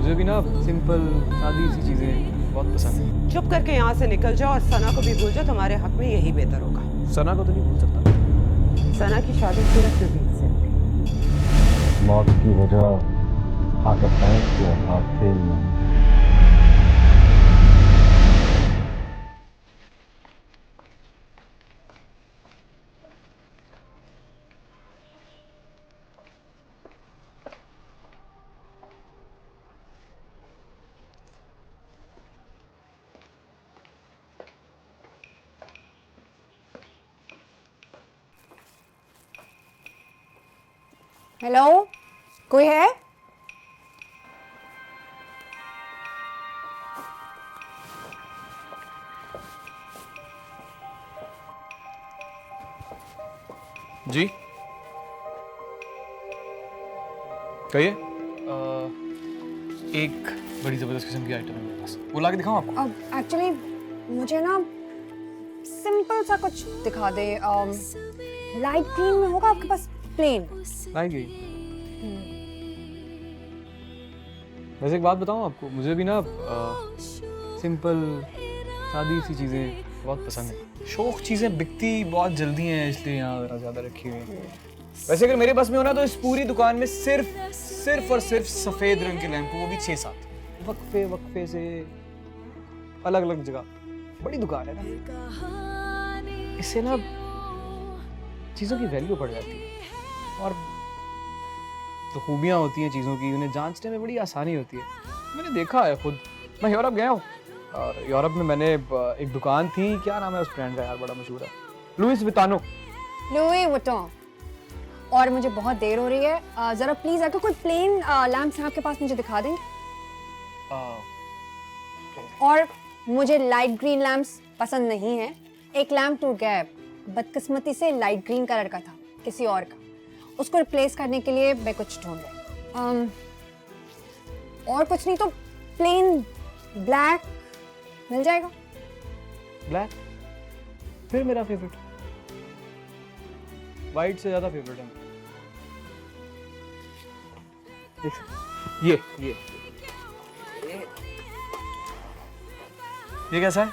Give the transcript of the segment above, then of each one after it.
मुझे भी ना सिंपल सादी सी चीजें बहुत पसंद है। चुप करके यहाँ से निकल जाओ और सना को भी भूल जाओ, तुम्हारे हक में यही बेहतर होगा। सना को तो नहीं भूल सकता। सना की शादी सिर्फ नबील से होगी। मौत की वजह आदत है कि आप फेल नहीं। हेलो, कोई है? जी कहिए। एक बड़ी जबरदस्त किस्म की आइटम है मेरे पास, वो लाके दिखाऊं आपको? अब एक्चुअली मुझे ना सिंपल सा कुछ दिखा दे। लाइट ग्रीन में होगा आपके पास? प्लेन लाएंगे। वैसे एक बात बताऊं आपको, मुझे भी ना सिंपल सादी सी चीजें बहुत पसंद है। शौक चीजें बिकती बहुत जल्दी हैं, इसलिए यहाँ जरा ज्यादा रखी हुई है। वैसे अगर मेरे बस में होना तो इस पूरी दुकान में सिर्फ और सिर्फ सफेद रंग के लैंप, वो भी 6-7 वक्फे वक्फे से अलग अलग जगह। बड़ी दुकान है ना, इससे ना चीजों की वैल्यू बढ़ जाती है और जो खूबियाँ होती हैं चीज़ों की, उन्हें जांचने में बड़ी आसानी होती है। मैंने देखा है खुद। मैं यूरोप गया हूँ और यूरोप में मैंने एक दुकान थी, क्या नाम है उस ब्रांड का यार, बड़ा मशहूर है, लुइस विटानो। Louis Vuitton. और मुझे बहुत देर हो रही है, जरा प्लीज अगर कोई प्लेन लैंप्स हैं आपके पास मुझे दिखा देंगे। और मुझे लाइट ग्रीन लैंप्स पसंद नहीं है। एक लैंप टूट गया है, बदकिस्मती से लाइट ग्रीन कलर का था किसी और का, उसको रिप्लेस करने के लिए मैं कुछ ढूंढ रही हूँ। और कुछ नहीं तो प्लेन ब्लैक मिल जाएगा। ब्लैक फिर मेरा फेवरेट, वाइट से ज्यादा फेवरेट है। ये कैसा है?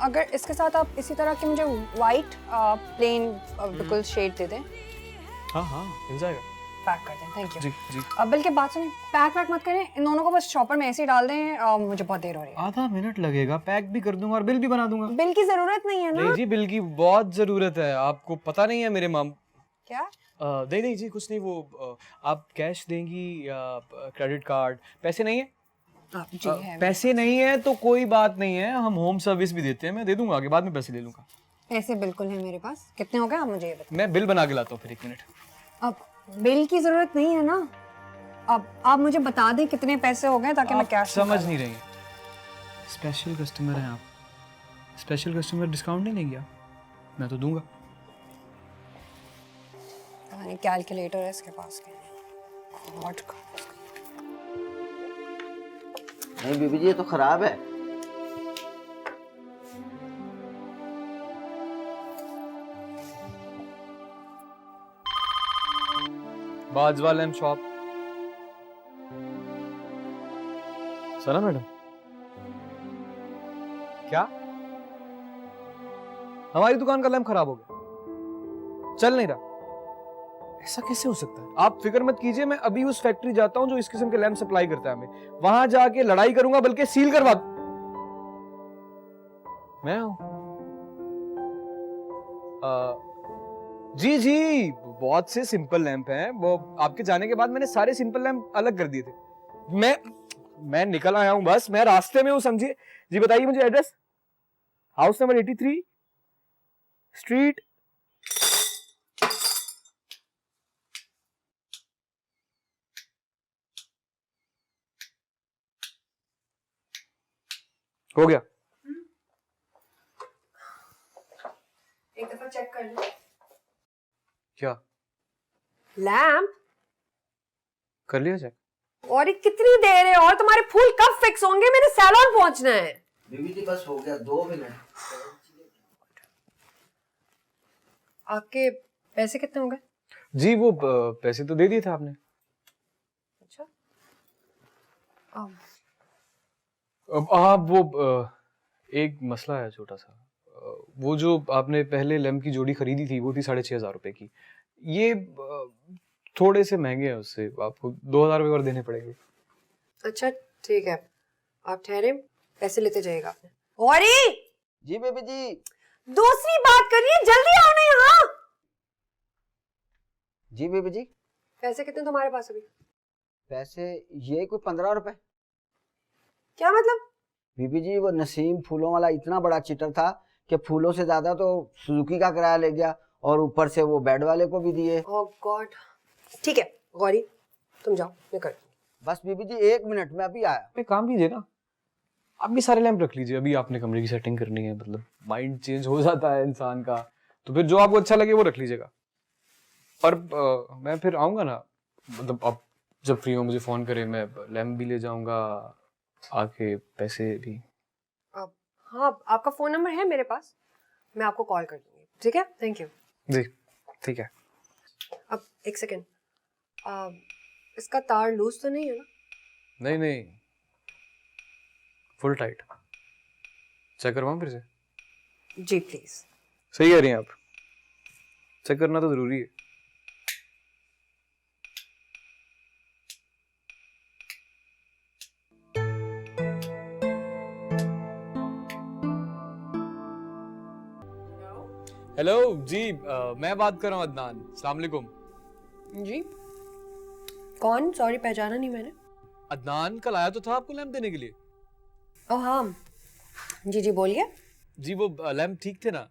अगर इसके साथ आप इसी तरह के मुझे वाइट प्लेन बिल्कुल शेड दे दें। हाँ मिल जाएगा। पैक कर दें। Thank you. जी जी। अब बल्कि बात सुनिए, पैक मत करें, इन दोनों को बस शॉपर में ऐसे ही डाल दें। मुझे बहुत देर हो रही है। आधा मिनट लगेगा, पैक भी कर दूंगा और बिल भी बना दूंगा। बिल की जरूरत नहीं है ना? नहीं जी, बिल की बहुत जरूरत है, आपको पता नहीं है मेरे माम। क्या? नहीं जी, कुछ नहीं। वो आप कैश देंगी या क्रेडिट कार्ड? पैसे नहीं है? जी है। पैसे नहीं है तो कोई बात नहीं है, हम होम सर्विस भी देते हैं, मैं दे दूंगा, आगे बाद में पैसे ले लूंगा। पैसे बिल्कुल है मेरे पास। कितने हो गए आप मुझे ये बताओ। मैं बिल बना के लाता हूँ फिर, 1 मिनट। अब बिल की जरूरत नहीं है ना, अब आप मुझे बता दें कितने पैसे हो गए ताकि मैं कैश समझ नहीं रही। स्पेशल कस्टमर हैं आप, स्पेशल कस्टमर डिस्काउंट नहीं लेंगे आप? मैं तो दूंगा। कैलकुलेटर है इसके पास। नहीं बीबी जी, ये तो खराब है। Bajwa lamp shop. Sana madam, क्या हमारी दुकान का लैम्प खराब हो गया, चल नहीं रहा? ऐसा कैसे हो सकता है? आप फिक्र मत कीजिए, मैं अभी उस फैक्ट्री जाता हूं जो इस किस्म के लैम्प सप्लाई करता है हमें, वहां जाके लड़ाई करूंगा, बल्कि सील करवा। मैं हूं जी, बहुत से सिंपल लैंप हैं, वो आपके जाने के बाद मैंने सारे सिंपल लैंप अलग कर दिए थे। मैं निकल आया हूं, बस मैं रास्ते में हूं, समझिए। जी बताइए मुझे एड्रेस। House number 83 street. हो गया। एक दफा चेक कर लो। क्या लैंप कर लिया चेक? और ये कितनी देर है? और तुम्हारे फूल कब फिक्स होंगे? मेरे सैलून पहुंचना है। बीबी जी बस हो गया, 2 मिनट। आपके पैसे कितने हो गए? जी वो पैसे तो दे दिए थे आपने। अच्छा अब आप वो एक मसला है छोटा सा। वो जो आपने पहले लैम्प की जोड़ी खरीदी थी वो थी 6,500 रुपए की। ये थोड़े से महंगे हैं उससे, आपको 2,000 रुपए और देने पड़ेंगे। अच्छा ठीक है, आप ठहरे, पैसे लेते जाइएगा आपने। गौरी, जी बेबी जी। दूसरी बात करिए, जल्दी आओ ना यहाँ। जी बेबी जी। पैसे कितने तुम्हारे पास अभी? पैसे ये कोई 15 रुपए। क्या मतलब? बीबी जी वो नसीम फूलों वाला इतना बड़ा चिटर था कि फूलों से ज्यादा तो सुजुकी का किराया ले गया और ऊपर से वो बेड वाले को भी दिए। ओह गॉड। ठीक है गौरी, तुम जाओ, मैं कर। बस बीबी जी 1 मिनट में अभी आया। एक काम कीजिए ना, आप भी सारे लैंप रख लीजिए। अभी आपने कमरे की सेटिंग करनी है, मतलब माइंड चेंज हो जाता है इंसान का, तो फिर जो आपको अच्छा लगे वो रख लीजिएगा। और मैं फिर आऊँगा ना, मतलब आप जब फ्री हो मुझे फ़ोन करें, मैं लैंप भी ले जाऊँगा, आके पैसे भी। हाँ, आपका फ़ोन नंबर है मेरे पास, मैं आपको कॉल कर दूँगी, ठीक है? Thank you. जी ठीक है। अब एक सेकेंड, इसका तार लूज तो नहीं है ना? नहीं नहीं, फुल टाइट। चेक करवाऊँ फिर से? जी प्लीज़। सही कह रही हैं आप, चेक करना तो ज़रूरी है। हेलो जी, मैं बात कर रहा हूँ अदनान। अस्सलाम वालेकुम। जी कौन? सॉरी पहचाना नहीं मैंने। अदनान कल आया तो था आपको लैंप देने के लिए। ओह हाँ जी जी बोलिए। जी वो लैंप ठीक थे ना?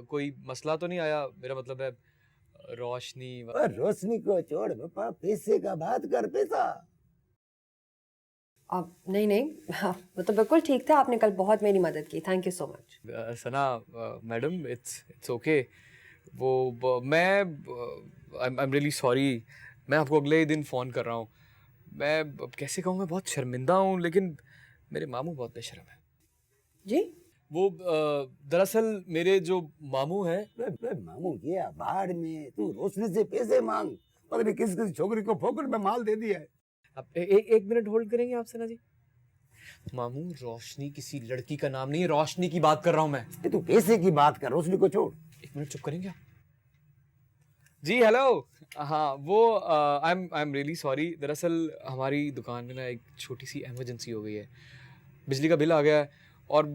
कोई मसला तो नहीं आया? मेरा मतलब है रोशनी रोशनी को छोड़ पापा, पैसे का बात कर। पैसा अब नहीं नहीं, हाँ, वो तो बिल्कुल ठीक था, आपने कल बहुत मेरी मदद की, thank you so much. Sana madam, it's okay. मैं आई एम रियली सॉरी। मैं आपको अगले ही दिन फ़ोन कर रहा हूँ। मैं अब कैसे कहूँ, मैं बहुत शर्मिंदा हूँ, लेकिन मेरे मामू बहुत बेशर्म है। जी वो दरअसल मेरे जो मामू हैं, मामू गया बाहर में, तू रोशनी से पैसे मांग। पता नहीं किस किस छोकरी को फोकट में माल दे दिया है। आप एक मिनट होल्ड करेंगे आप सना जी? मामू, रोशनी किसी लड़की का नाम नहीं है, रोशनी की बात कर रहा हूँ मैं। तू पैसे की बात कर, रोशनी को छोड़। एक मिनट चुप करेंगे आप? जी हेलो। हाँ वो आई एम रियली सॉरी। दरअसल हमारी दुकान में ना एक छोटी सी इमरजेंसी हो गई है। बिजली का बिल आ गया है और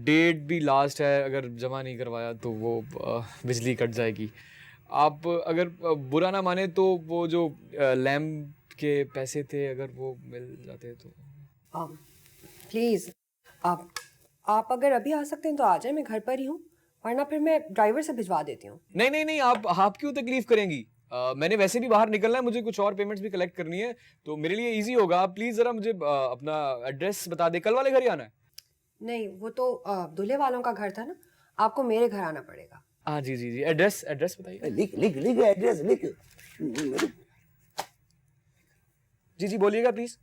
डेट भी लास्ट है, अगर जमा नहीं करवाया तो वो बिजली कट जाएगी। आप अगर बुरा ना माने तो वो जो लैम्प के पैसे थे अगर वो मिल जाते तो। प्लीज़ आप अगर अभी आ सकते हैं तो आ जाए, मैं घर पर ही हूँ, वरना फिर मैं ड्राइवर से भिजवा देती हूँ। नहीं नहीं नहीं, आप क्यों तकलीफ करेंगी? मैंने वैसे भी बाहर निकलना है, मुझे कुछ और पेमेंट्स भी कलेक्ट करनी है, तो मेरे लिए इजी होगा। आप प्लीज़ ज़रा मुझे अपना एड्रेस बता दें। कल वाले घर ही आना है? नहीं वो तो दूल्हे वालों का घर था ना, आपको मेरे घर आना पड़ेगा। हाँ जी जी जी, एड्रेस बताइए। लिख लिख लिख एड्रेस लिख। जी जी बोलिएगा प्लीज़।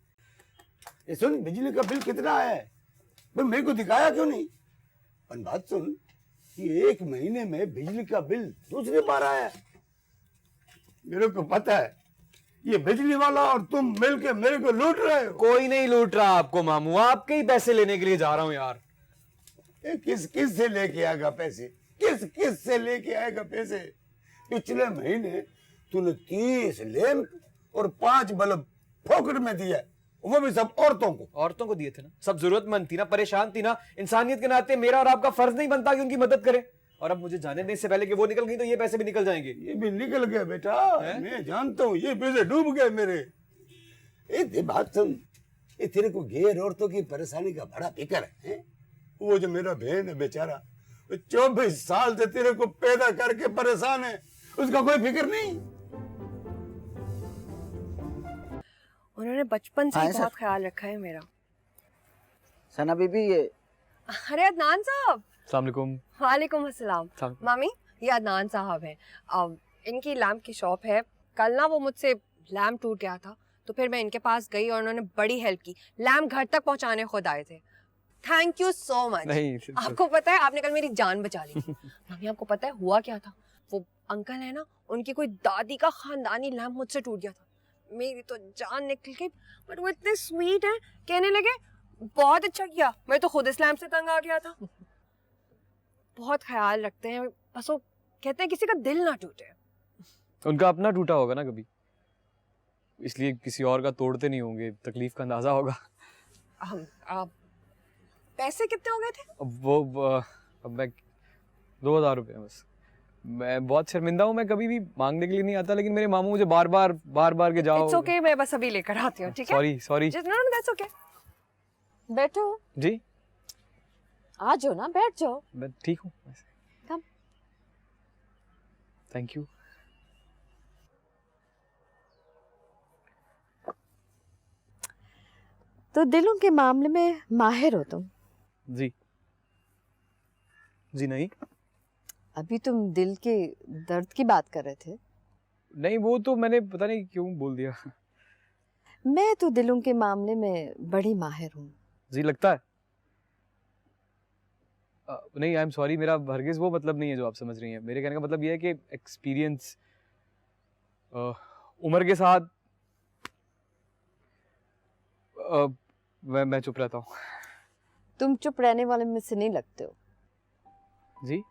ये सुन, बिजली का बिल कितना है? भाई मेरे को दिखाया क्यों नहीं? और बात सुन, ये 1 महीने में बिजली का बिल दूसरी बार आया। मेरे को पता है ये बिजली वाला और तुम मिलके मेरे को लूट रहे हो। कोई नहीं लूट रहा आपको मामू, आपके ही पैसे लेने के लिए जा रहा हूँ यार। किस किस से लेके आएगा पैसे? किस किस से लेके आएगा पैसे? पिछले महीने तूने 30 लैंप और 5 बल्ब फोकट में दिया, वो भी सब औरतों को दिए थे ना, सब जरूरतमंद थी ना, परेशान थी ना। इंसानियत के नाते मेरा और आपका फर्ज नहीं बनता कि उनकी मदद करें? और अब मुझे जाने देने से पहले कि वो निकल गई तो ये पैसे भी निकल जाएंगे। ये भी निकल गए बेटा, मैं जानता हूँ, ये पैसे डूब गए मेरे। ये बात सुन, ये तेरे को गैर औरतों की परेशानी का बड़ा फिक्र है? वो जो मेरा बहन है बेचारा, 24 साल से तेरे को पैदा करके परेशान है, उसका कोई फिक्र नहीं। उन्होंने बचपन से हाँ, ही सर। बहुत ख्याल रखा है मेरा। सना बीबी ये अरे अदनान साहब। अस्सलाम वालेकुम। वालेकुम अस्सलाम। सलाम। मामी ये अदनान साहब हैं, इनकी लैम्प की शॉप है। कल ना वो मुझसे लैम्प टूट गया था तो फिर मैं इनके पास गई और उन्होंने बड़ी हेल्प की, लैम्प घर तक पहुंचाने खुद आए थे। Thank you so much. नहीं आपको पता है आपने कल मेरी जान बचा ली। मामी आपको पता है हुआ क्या था? वो अंकल है ना, उनकी कोई दादी का खानदानी लैम्प मुझसे टूट गया था। मेरी तो जान निकल गई, बट वो इतने स्वीट है, कहने लगे बहुत अच्छा किया, मैं तो खुद इस्लाम से तंग आ गया था। बहुत ख्याल रखते हैं, बस वो कहते हैं किसी का दिल ना टूटे। उनका अपना टूटा होगा ना कभी, इसलिए किसी और का तोड़ते नहीं होंगे, तकलीफ का अंदाजा होगा। पैसे कितने हो गए थे? अब मैं 2000 रुपये बस। मैं बहुत शर्मिंदा हूँ, मैं कभी भी मांगने के लिए नहीं आता, लेकिन मेरे मामू मुझे बार बार के जाओ। इट्स ओके, मैं बस अभी लेकर आती हूँ, ठीक है? Sorry no that's okay. बैठो, जी, आ जाओ ना, बैठ जाओ। मैं ठीक हूँ। Come. Thank you. तो दिलों के मामले में माहिर हो तुम। जी नहीं, अभी तुम दिल के दर्द की बात कर रहे थे। नहीं वो तो मैंने पता नहीं क्यों बोल दिया। मैं तो दिलों के मामले में बड़ी माहिर हूँ। जी लगता है। नहीं आई एम सॉरी, मेरा हरगिज वो मतलब नहीं है जो आप समझ रही हैं। मेरे कहने का मतलब ये है कि एक्सपीरियंस उम्र के साथ मैं चुप रहता हूँ। तुम चुप रहने वाले में से नहीं लगते हो। जी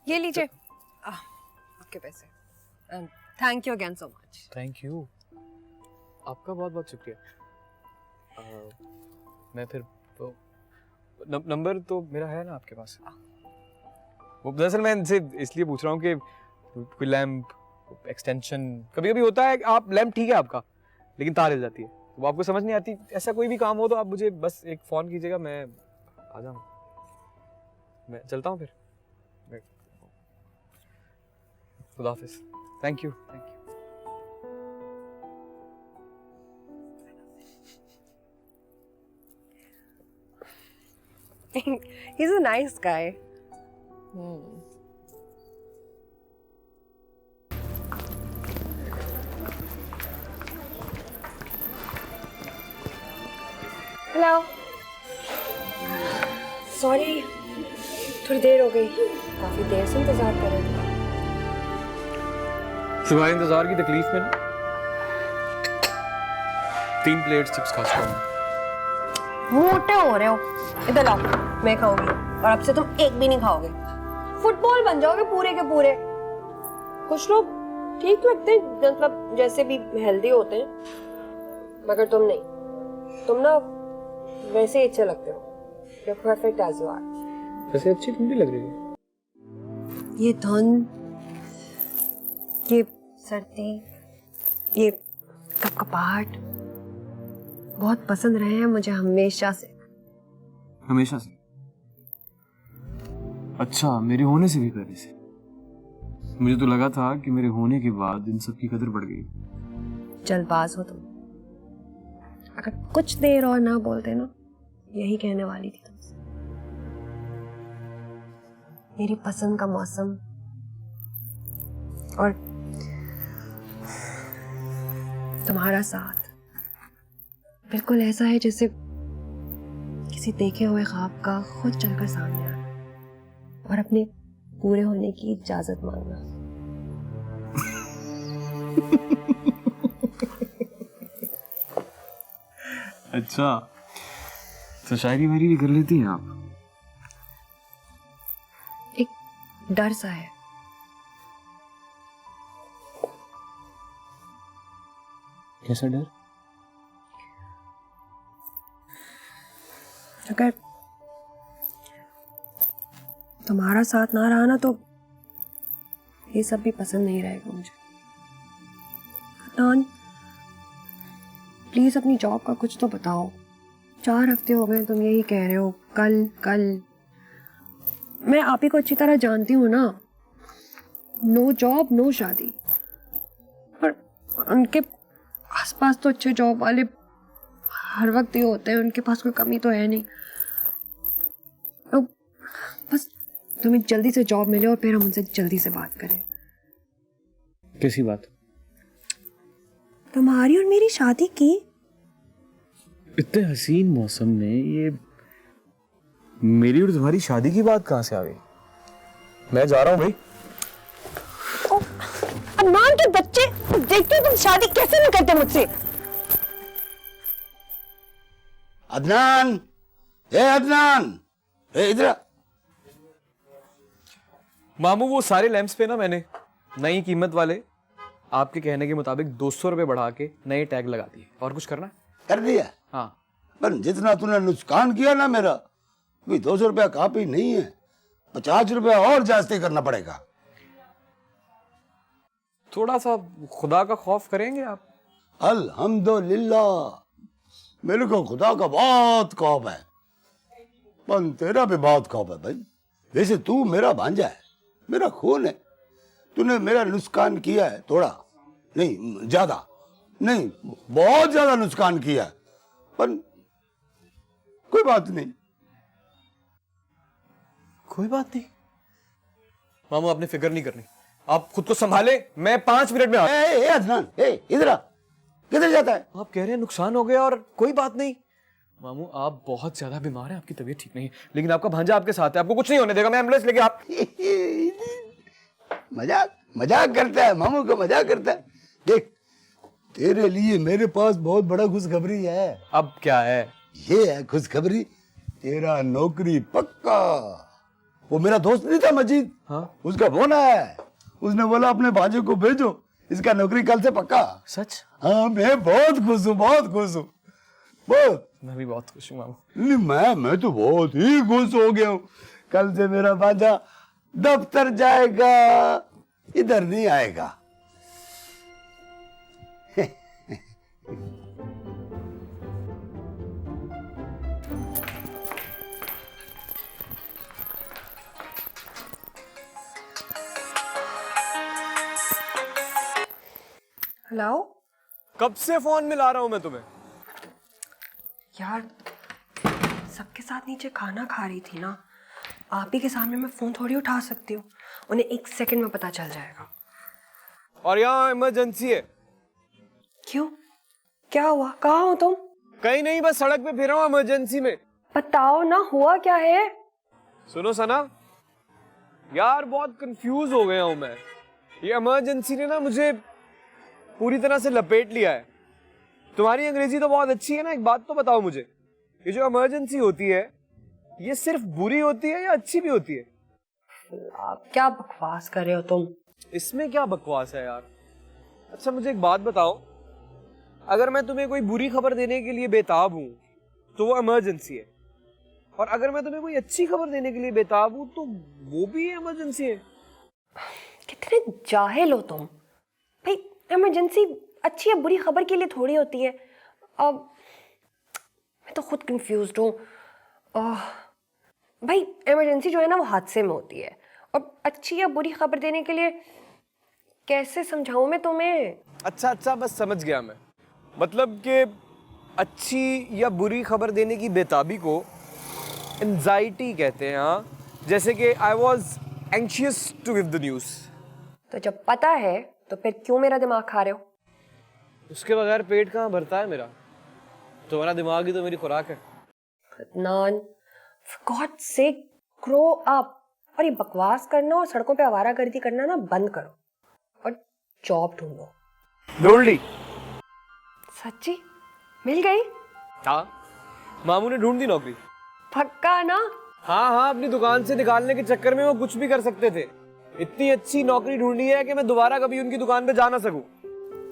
ये लीजिए आपके पैसे, and thank you again so much. Thank you, आपका बहुत बहुत शुक्रिया। मैं फिर तो नंबर तो मेरा है ना आपके पास? वो दरअसल मैं इनसे इसलिए पूछ रहा हूँ कि कोई लैंप एक्सटेंशन कभी कभी होता है, आप लैंप ठीक है आपका, लेकिन तार हिल जाती है, तो वो आपको समझ नहीं आती। ऐसा कोई भी काम हो तो आप मुझे बस एक फ़ोन कीजिएगा, मैं आ जाऊँगा। मैं चलता हूँ फिर। खुदा हाफिज़। Thank you. He's a nice guy. Hello, sorry थोड़ी देर हो गई, काफी देर से इंतजार कर रहे थे। तुम्हारे इंतजार की तकलीफ में ना 3 प्लेट चिप्स खा चुका हूँ। मोटे हो रहे हो, इधर लाओ, मैं खाऊंगी, और अब से तुम एक भी नहीं खाओगे। फुटबॉल बन जाओगे पूरे के पूरे। कुछ लोग ठीक लगते हैं, मतलब जैसे भी हेल्दी होते हैं, मगर तुम नहीं, तुम ना वैसे ही अच्छे लगते हो। You're perfect as you are. वैसे अच्छी ठंडी लग रही है। ये धुंध, ये सर्दी, ये कपकपाहट बहुत पसंद रहे हैं मुझे हमेशा से। हमेशा से? अच्छा, मेरे होने से भी पहले से? मुझे तो लगा था कि मेरे होने के बाद इन सब की कदर बढ़ गई। जल्दबाज हो तुम। अगर कुछ देर और ना बोलते ना, यही कहने वाली थी तुमसे। मेरी पसंद का मौसम और तुम्हारा साथ बिल्कुल ऐसा है जैसे किसी देखे हुए ख्वाब का खुद चलकर सामने आना और अपने पूरे होने की इजाजत मांगना। अच्छा, तो शायरी वायरी भी कर लेती हैं आप? एक डर सा है। कैसा डर? अगर तुम्हारा साथ ना रहा ना, तो ये सब भी पसंद नहीं रहेगा मुझे। अदनान, प्लीज अपनी जॉब का कुछ तो बताओ। 4 हफ्ते हो गए तुम यही कह रहे हो, कल कल। मैं आप ही को अच्छी तरह जानती हूँ ना, नो जॉब नो शादी। पर उनके आसपास तो अच्छे जॉब वाले हर वक्त ये होते हैं, उनके पास कोई कमी तो है नहीं। तो बस तुम्हें जल्दी से जॉब मिले और फिर हम उनसे जल्दी से बात करें। कैसी बात? तुम्हारी और मेरी शादी की। इतने हसीन मौसम में ये मेरी और तुम्हारी शादी की बात कहाँ से आ गई? मैं जा रहा हूँ भाई। अदनान के बच्चे, देखते हो तुम शादी कैसे नहीं करते मुझसे। अदनान, अदनान, इधर। मामू वो सारे लैंप्स पे ना मैंने नई कीमत वाले आपके कहने के मुताबिक 200 रुपए बढ़ा के नए टैग लगा दिए। और कुछ करना है? कर दिया। हाँ। पर जितना तूने नुकसान किया ना मेरा, कोई 200 रुपया काफी नहीं है, 50 रुपया और जास्ती करना पड़ेगा। थोड़ा सा खुदा का खौफ करेंगे आप? अल्हम्दुलिल्लाह, मेरे को खुदा का बहुत खौफ है, पर तेरा भी बहुत खौफ है भाई। वैसे तू मेरा भांजा है, मेरा खून है। तूने मेरा नुकसान किया है, थोड़ा नहीं, ज्यादा नहीं, बहुत ज्यादा नुकसान किया है, पर कोई बात नहीं। कोई बात नहीं मामू, आपने फिक्र नहीं करनी, आप खुद को संभाले, मैं 5 मिनट में अदनान, इधर आ। किधर जाता है? आप कह रहे हैं नुकसान हो गया और कोई बात नहीं। मामू आप बहुत ज्यादा बीमार हैं, आपकी तबीयत ठीक नहीं है, लेकिन आपका भांजा आपके साथ है, आपको कुछ नहीं होने देगा। मैं एम्बुलेंस लेके आप मजाक करता है, मामू को मजाक करता है। देख, तेरे लिए मेरे पास बहुत बड़ा खुशखबरी है। अब क्या है? ये है खुशखबरी, तेरा नौकरी पक्का। वो मेरा दोस्त नहीं था मजीद? हाँ। उसका फोन आया है, उसने बोला अपने भांजे को भेजो, इसका नौकरी कल से पक्का। सच? हाँ, मैं बहुत खुश हूँ, बहुत खुश हूँ, बहुत। मैं भी बहुत खुश हूँ मामू। नहीं, मैं तो बहुत ही खुश हो गया हूँ। कल से मेरा भांजा दफ्तर जाएगा, इधर नहीं आएगा। हेलो कब से फोन मिला रहा हूं मैं तुम्हें? यार, सबके साथ नीचे खाना खा रही थी ना, आप ही के सामने मैं फोन थोड़ी उठा सकती हूँ, उन्हें 1 सेकंड में पता चल जाएगा। और यहाँ इमरजेंसी है। क्यों, क्या हुआ, कहाँ हो तुम? कहीं नहीं, बस सड़क पे फिर रहा हूँ इमरजेंसी में। बताओ ना, हुआ क्या है? सुनो सना, यार बहुत कंफ्यूज हो गया हूँ मैं। ये इमरजेंसी ने ना मुझे पूरी तरह से लपेट लिया है। तुम्हारी अंग्रेजी तो बहुत अच्छी है ना, एक बात तो बताओ मुझे, ये जो इमरजेंसी होती है ये सिर्फ बुरी होती है या अच्छी भी होती है? आप क्या बकवास कर रहे हो तुम? इसमें क्या बकवास है यार? अच्छा मुझे एक बात बताओ, अगर मैं तुम्हें कोई बुरी खबर देने के लिए बेताब हूँ तो वो इमरजेंसी है, और अगर मैं तुम्हें कोई अच्छी खबर देने के लिए बेताब हूँ तो वो भी इमरजेंसी है। कितने जाहिल हो तुम भाई। इमरजेंसी अच्छी या बुरी खबर के लिए थोड़ी होती है। अब मैं तो खुद कंफ्यूज्ड हूँ। भाई इमरजेंसी जो है ना वो हादसे में होती है, और अच्छी या बुरी खबर देने के लिए कैसे समझाऊं मैं तुम्हें? अच्छा बस समझ गया मैं। मतलब कि अच्छी या बुरी खबर देने की बेताबी को एंजाइटी कहते हैं। हाँ, जैसे कि I was anxious to give the news. तो जब पता है तो फिर क्यों मेरा दिमाग खा रहे हो? उसके बगैर पेट कहाँ भरता है मेरा? तुम्हारा दिमाग ही तो मेरी खुराक है। Adnan, for God's sake, grow up। और ये बकवास करना और सड़कों पे आवारागर्दी करना ना बंद करो, और जॉब ढूंढो। ढूंढ ली? सच्ची मिल गई? हाँ, मामू ने ढूंढ दी नौकरी। पक्का ना? हाँ, अपनी दुकान से निकालने के चक्कर में वो कुछ भी कर सकते थे। इतनी अच्छी नौकरी ढूंढी है कि मैं दोबारा कभी उनकी दुकान पे जा ना सकूं।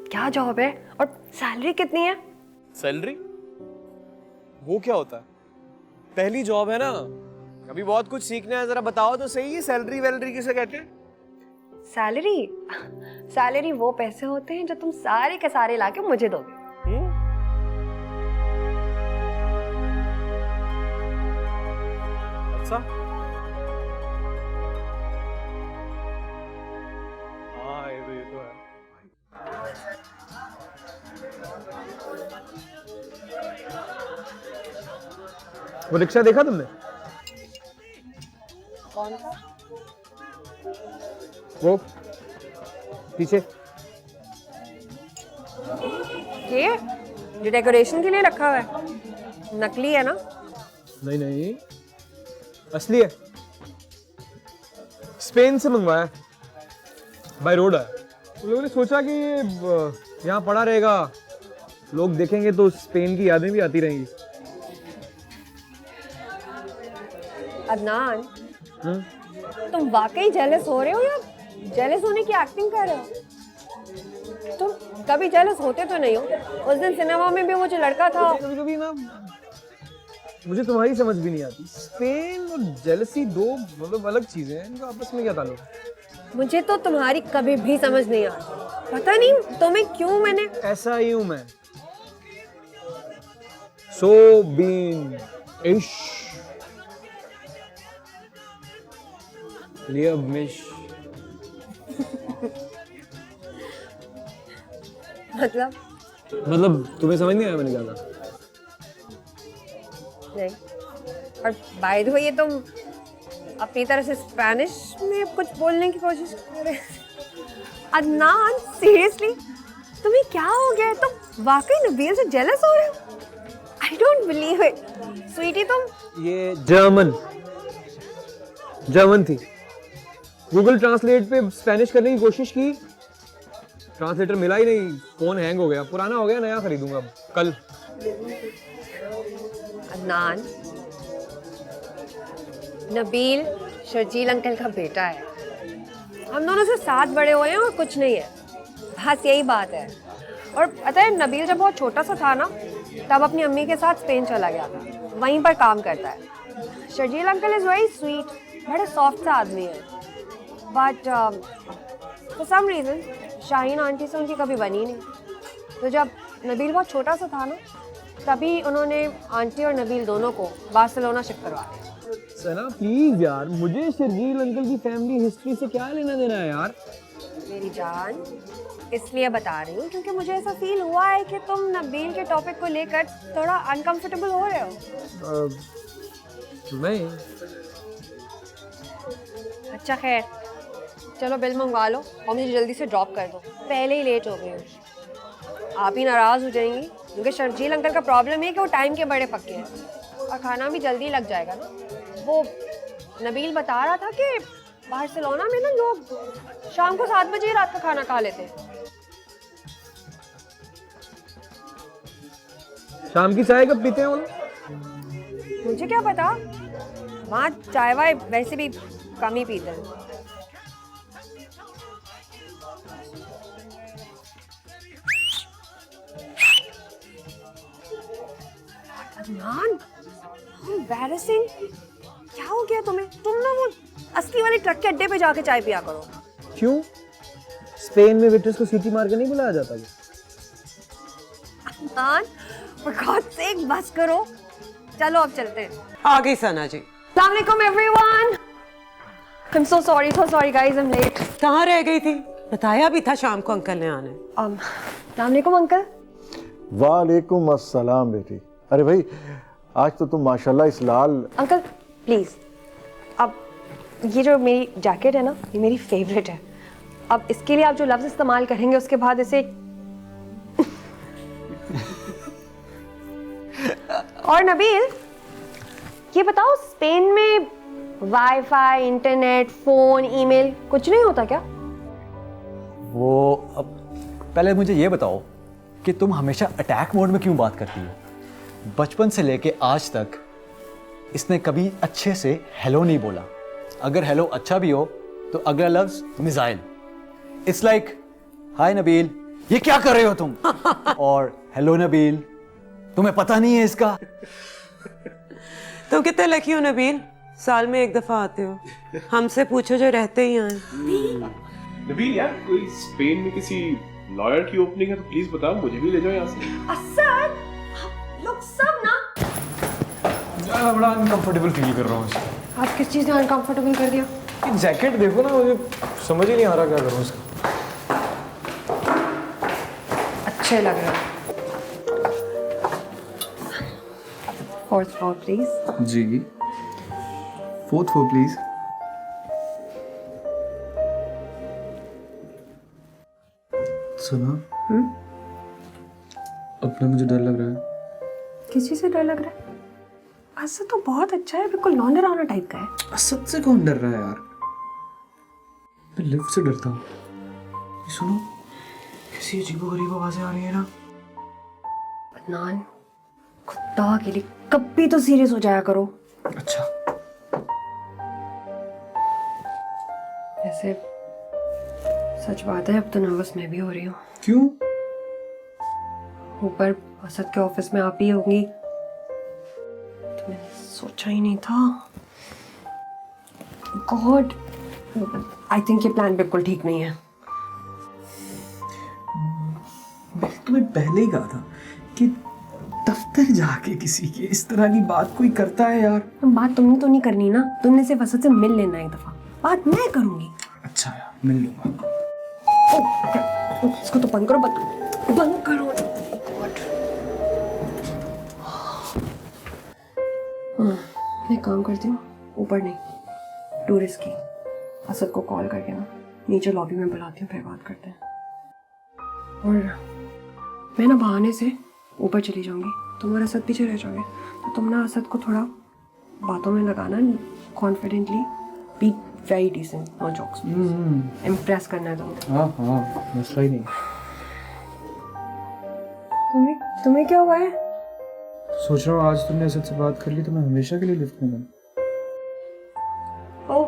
क्या जॉब है और सैलरी कितनी है? सैलरी? वो क्या होता है? पहली जॉब है ना, अभी बहुत कुछ सीखना है। जरा बताओ तो सही, सैलरी वैलरी किसे कहते हैं? सैलरी वो पैसे होते हैं जो तुम सारे के सारे लाके मुझे दोगे। अच्छा, हाँ ये तो है। वो रिक्शा देखा तुमने? कौन सा? वो पीछे। ये जो डेकोरेशन के लिए रखा हुआ है, नकली है ना? नहीं, असली है। स्पेन से मंगवाया, बाय रोड है। उन लोगों ने सोचा कि ये यहाँ पड़ा रहेगा, लोग देखेंगे तो स्पेन की यादें भी आती रहेंगी। अदनान, तुम वाकई जेलस हो रहे हो या जेलस होने की एक्टिंग कर रहे हो? तुम कभी जेलस होते तो नहीं हो। उस दिन सिनेमा में भी वो जो लड़का था, कभी कभी ना मुझे तुम्हारी समझ भी नहीं आती। स्पेन और जेलसी दो मतलब अलग चीजें हैं, इनका आपस में क्या ताल्लुक है? मुझे तो तुम्हारी कभी भी समझ नहीं आती। पता नहीं तुम्हें क्यों मैंने। ऐसा ही हूं मैं। सो बीन इश लिया मिश। मतलब तुम्हें समझ नहीं आया मैंने क्या कहा? नहीं। और बाय द वे, ये तुम अपनी तरह से स्पेनिश में कुछ बोलने की कोशिश कर रहे हो। अदनान, सीरियसली तुम्हें क्या हो गया है? तुम वाकई नबील से जेलस हो रहे हो? I don't believe it. Sweetie, तुम ये जर्मन थी। गूगल ट्रांसलेट पे स्पेनिश करने की कोशिश की, ट्रांसलेटर मिला ही नहीं। फोन हैंग हो गया, पुराना हो गया, नया खरीदूंगा अब कल। अदनान, नबील शर्जील अंकल का बेटा है। हम दोनों से साथ बड़े हुए हैं और कुछ नहीं है, बस यही बात है। और पता है, नबील जब बहुत छोटा सा था ना, तब अपनी अम्मी के साथ स्पेन चला गया था, वहीं पर काम करता है। Sharjeel uncle is very sweet, बड़े सॉफ्ट सा आदमी है। But for some reason Shaheen aunty से उनकी कभी बनी नहीं। तो जब नबील बहुत छोटा सा था ना, तभी उन्होंने आंटी और नबील दोनों को बार्सिलोना शिफ्ट करवा दिया। सना प्लीज यार, मुझे शर्जील अंकल की फैमिली हिस्ट्री से क्या लेना देना है यार? मेरी जान, इसलिए बता रही हूँ क्योंकि मुझे ऐसा फील हुआ है कि तुम नबील के टॉपिक को लेकर थोड़ा अनकंफर्टेबल हो रहे हो। नहीं। अच्छा खैर, चलो बिल मंगवा लो और मुझे जल्दी से ड्रॉप कर दो, पहले ही लेट हो गई हूँ। आप ही नाराज़ हो जाएंगी क्योंकि शर्जील अंकल का प्रॉब्लम है कि वो टाइम के बड़े पक्के हैं और खाना भी जल्दी लग जाएगा ना। वो नबील बता रहा था कि बार्सिलोना में ना लोग शाम को 7 बजे रात का खाना खा लेते हैं। शाम की चाय कब पीते हैं वो लोग? मुझे क्या पता, वहाँ चाय वाय वैसे भी कम ही पीते हैं। अदनान, एम्बैरेसिंग। क्या हो गया तुम्हें? तुम ना वो असली वाले ट्रक के अड्डे पे जाके चाय पिया करो। क्यों? स्पेन में वेटर्स को सीटी मार के नहीं बुलाया जाता क्या? अदनान, for God's sake, बस करो। चलो अब चलते हैं। आ गई सना जी। अस्सलाम वालेकुम everyone. I'm so sorry guys, I'm late। कहाँ रह गई थी? बताया भी था शाम को अंकल ने आना है। अस्सलाम वालेकुम अंकल। वालेकुम अस्सलाम बेटी। अरे भाई, आज तो तुम माशाल्लाह इस लाल। अंकल प्लीज, अब ये जो मेरी जैकेट है ना, ये मेरी फेवरेट है। अब इसके लिए आप जो लफ्ज इस्तेमाल करेंगे उसके बाद इसे और नबील, ये बताओ, स्पेन में वाईफाई, इंटरनेट, फोन, ईमेल कुछ नहीं होता क्या? वो अब पहले मुझे ये बताओ कि तुम हमेशा अटैक मोड में क्यों बात करती हो? बचपन से लेके आज तक इसने कभी अच्छे से हेलो नहीं बोला। अगर हेलो अच्छा भी हो तो अगला लफ्ज मिसाइल। इट्स लाइक हाय नबील, ये क्या कर रहे हो तुम? और हेलो नबील, तुम्हें पता नहीं है इसका? तुम कितने लकी हो नबील, साल में एक दफा आते हो। हमसे पूछो जो रहते ही आए। नबील यार, कोई स्पेन में किसी लॉयर की ओपनिंग है तो प्लीज बताओ, मुझे भी ले जाओ यहाँ से। असद, लोग सब ना। मैं बड़ा अनकंफर्टेबल फील कर रहा हूँ। आप किस चीज़ ने अनकंफर्टेबल कर दिया? ये जैकेट देखो ना, मुझे समझ ही नहीं आ रहा क्या करूँ इसका। अच्छे लग रहे हो। 4th floor please. जी 4th floor प्लीज। सुना? अपना मुझे डर लग रहा है। किस चीज़ से डर लग रहा है? असद तो बहुत अच्छा है, बिल्कुल नॉन डरावना टाइप का है। असद से कौन डर रहा है यार? मैं लिफ्ट से डरता हूँ। सुनो, कैसी अजीबोगरीब आवाजें आ रही है ना। अदनान, खुदा के लिए कभी तो सीरियस हो जाया करो। अच्छा, ऐसे सच बात है, अब तो नर्वस मैं भी हो रही हूँ। क्यों? ऊपर असद के ऑफिस में आप ही होंगी, तो मैंने सोचा ही नहीं था। गॉड, आई थिंक ये प्लान बिल्कुल ठीक नहीं है। मैंने तुम्हें पहले ही कहा था कि दफ्तर जाके किसी के इस तरह की बात कोई करता है यार। बात तुमने तो नहीं करनी ना, तुमने सिर्फ असद से मिल लेना एक दफा, बात मैं करूंगी। अच्छा यार, मिल लूंगा। इसको तो बंद करो, बंद करो। मैं काम करती हूँ, ऊपर नहीं, टूरिस्ट की असद को कॉल करके ना नीचे लॉबी में बुलाती हूँ, फिर बात करते हैं। और मैं ना बहाने से ऊपर चली जाऊंगी, तुम और असद पीछे रह जाओगे, तो तुम ना असद को थोड़ा बातों में लगाना, confidently, be very decent, no jokes, impress करना है तुम्हें। हाँ हाँ, मसला ही नहीं। तुम्हें क्या हुआ है? सोच रहा हूँ आज तुमने असद से बात कर ली तो मैं हमेशा के लिए लिफ्ट में दूँ। ओह,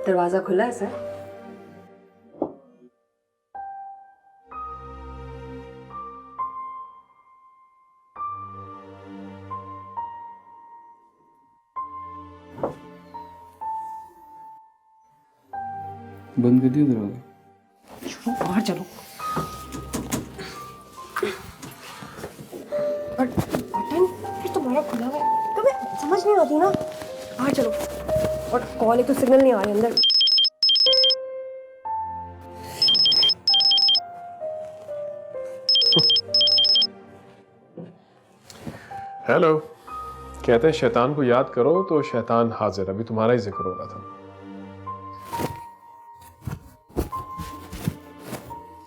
दरवाजा खुला है सर। बंद कर दिया दरवाजा? चलो बाहर चलो। बटन फिर तुम्हारा खुला हुआ है, तुम्हें समझ नहीं आती ना। बाहर चलो। और कॉल एक तो सिग्नल नहीं आ रही अंदर। हेलो, कहते हैं शैतान को याद करो तो शैतान हाजिर। अभी तुम्हारा ही जिक्र हो रहा था।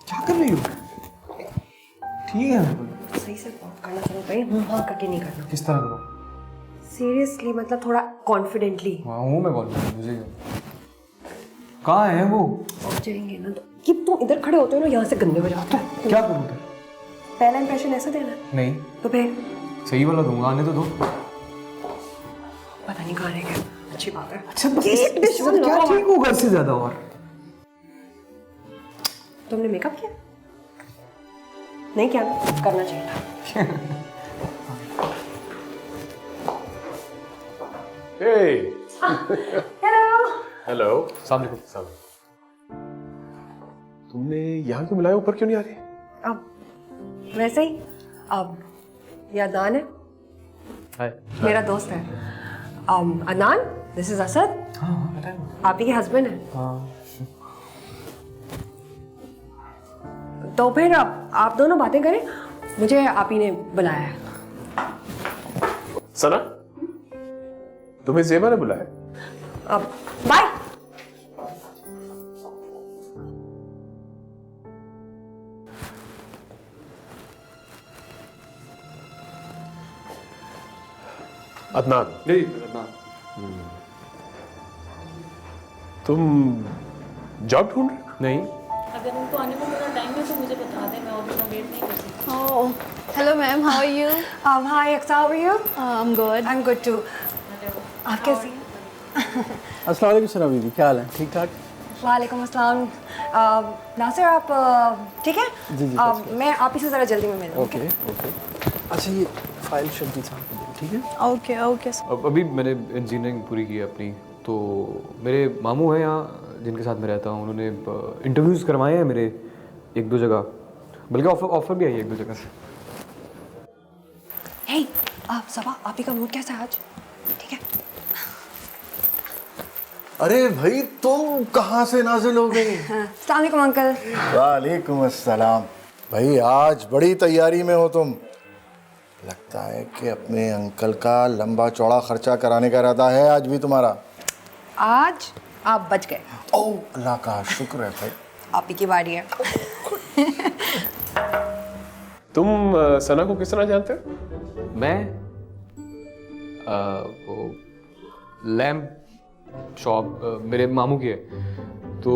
क्या कर रही हो? ठीक है, सही से बात करना करो भाई, हाँ करके नहीं करना। किस तरह करो? सीरियसली, मतलब थोड़ा कॉन्फिडेंटली। हाँ हूँ मैं, कॉल मुझे क्या? कहाँ है वो? पहुंच जाएंगे ना तो कि तुम इधर खड़े होते हो ना, यहाँ से गंदे हो जाते हो। क्या करूँ फिर? पहला इंप्रेशन ऐसा देना? नहीं, तो फिर सही वाला दूंगा, आने तो दो। पता नहीं कहाँ रह गया। अच्छी बात है। अच्छा, क्या ठीक होगा इससे ज्यादा? और तुमने मेकअप किया? नहीं किया, करना चाहिए था। हेलो। सामने को। तुमने यहाँ क्यों बुलाया? ऊपर क्यों नहीं आ रही? अब वैसे ही, अब ये अदनान है, हाय। मेरा दोस्त है। Adnan, this is Asad. हाँ बताए। आप ही के हस्बैंड है। हाँ। तो फिर आप दोनों बातें करें, मुझे आप ही ने बुलाया है। सना, तुम्हें ज़ेबा ने बुलाया? अब बाय। अदनान, नहीं अदनान। तुम जॉब ढूंढ रहे हो? नहीं। अगर उनको आने में थोड़ा टाइम है तो मुझे बता दें, मैं और उतना वेट नहीं कर सकती। Oh, hello ma'am, how are you? Hi Aqsa, how are you? I'm good. I am good too. आप कैसी हैं? अस्सलाम वालेकुम सना बीबी, क्या हाल है? ठीक ठाक? वालेकुम अस्सलाम। नासिर, आप ठीक है? जी, मैं आप ही से ज़रा जल्दी में मिलूँ। Okay okay. अच्छा, ये फाइल शर्जील साहब को दो, ठीक है? Okay, okay. अभी मैंने इंजीनियरिंग पूरी की है अपनी, तो मेरे मामू हैं यहाँ जिनके साथ मैं रहता हूँ, उन्होंने इंटरव्यूज़ करवाए हैं मेरे एक दो जगह, बल्कि ऑफर भी आई है एक दो जगह से। हे, आप सबा, आप ही का मूड कैसा है आज? ठीक है? अरे भाई, तुम कहाँ से नाजिल हो गई? अस्सलाम वालेकुम अंकल। वालेकुम अस्सलाम। भाई आज बड़ी तैयारी में हो तुम। लगता है कि अपने अंकल का लंबा चौड़ा खर्चा कराने का इरादा है आज भी तुम्हारा। आज आप बच गए। ओह अल्लाह का शुक्र है भाई। आप ही की बारी है। तुम सना को किस तरह जानते हो? मैं वो लैम्प शॉप मेरे मामू की है, तो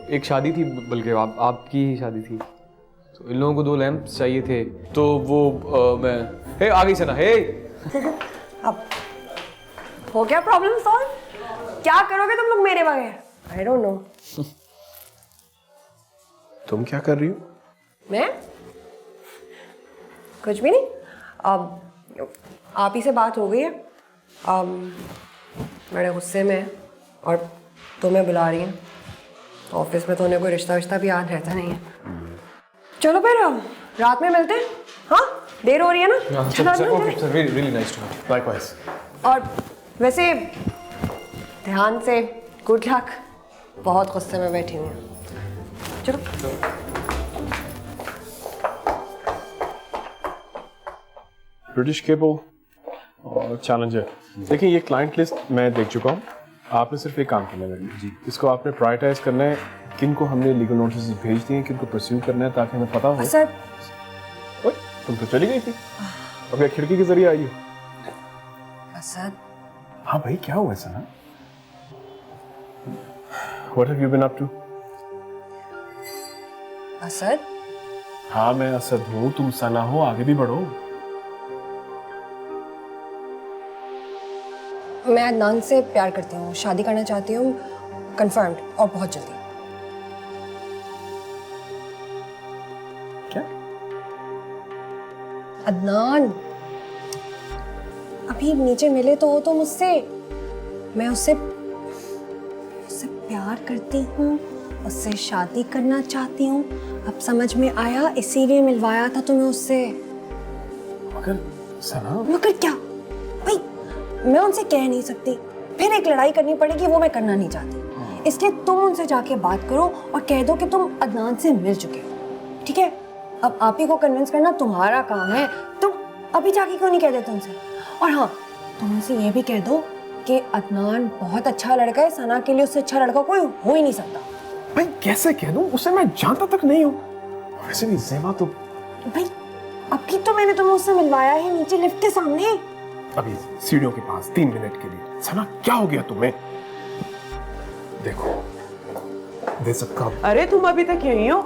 एक शादी थी, बल्कि आपकी ही शादी थी, तो इन लोगों को 2 लैंप्स चाहिए थे, तो वो मैं हे आ गई सना, हे अब हो गया प्रॉब्लम सॉल्व? क्या करोगे तुम लोग मेरे बगैर? I don't know. तुम क्या कर रही हो? मैं कुछ भी नहीं। अब आप ही से बात हो गई है, बड़े गुस्से में और तुम्हें बुला रही हैं। ऑफिस में तो उन्हें कोई रिश्ता भी याद रहता नहीं है। चलो फिर रात में मिलते हैं। हाँ देर हो रही है ना? Sir really nice to meet. Likewise. और वैसे ध्यान से, गुड लक। बहुत गुस्से में बैठी हुई हूँ। चलो। ब्रिटिश केबल और चैलेंजर। देखिए ये क्लाइंट लिस्ट मैं देख चुका हूँ। आपने सिर्फ एक काम करना है जी, इसको आपने प्रायोरिटाइज करना है, किन को हमने लीगल नोटिस भेज दिए, किन को परस्यू करना है, ताकि हमें पता हो। सर ओए, तुम तो चली गई थी, अब क्या खिड़की के जरिए आई हो? असद। हाँ भाई क्या हुआ सना? What have you been up to? Asad? हाँ मैं असद हूँ, तुम सना हो, आगे भी बढ़ो। मैं अदनान से प्यार करती हूँ, शादी करना चाहती हूँ, कंफर्म्ड, और बहुत जल्दी। क्या? अदनान अभी नीचे मिले तो हो तो मुझसे, मैं उससे प्यार करती हूँ, उससे शादी करना चाहती हूँ। अब समझ में आया, इसीलिए मिलवाया था तुम्हें उससे। मगर सना, मगर क्या भाई, मैं उनसे कह नहीं सकती, फिर एक लड़ाई करनी पड़ेगी, वो मैं करना नहीं चाहती। इसलिए तुम उनसे जाके बात करो और कह दो कि तुम अदनान से मिल चुके हो, ठीक है? अब आप ही को कन्विंस करना तुम्हारा काम है, तुम अभी जाके क्यों नहीं कह देते उनसे? और हाँ, तुम उनसे ये भी कह दो कि अदनान बहुत अच्छा लड़का है, सना के लिए उससे अच्छा लड़का कोई हो ही नहीं सकता। भाई कैसे कह दूं? उसे मैं जानता तक नहीं हूँ। वैसे भी ज़ेबा तो भाई अभी तो मैंने तुम्हें उससे मिलवाया है, नीचे लिफ्ट के सामने। अभी सीढ़ियों के पास 3 मिनट के लिए। सना क्या हो गया तुम्हें? देखो दे सबका। अरे तुम अभी तक यहीं हो?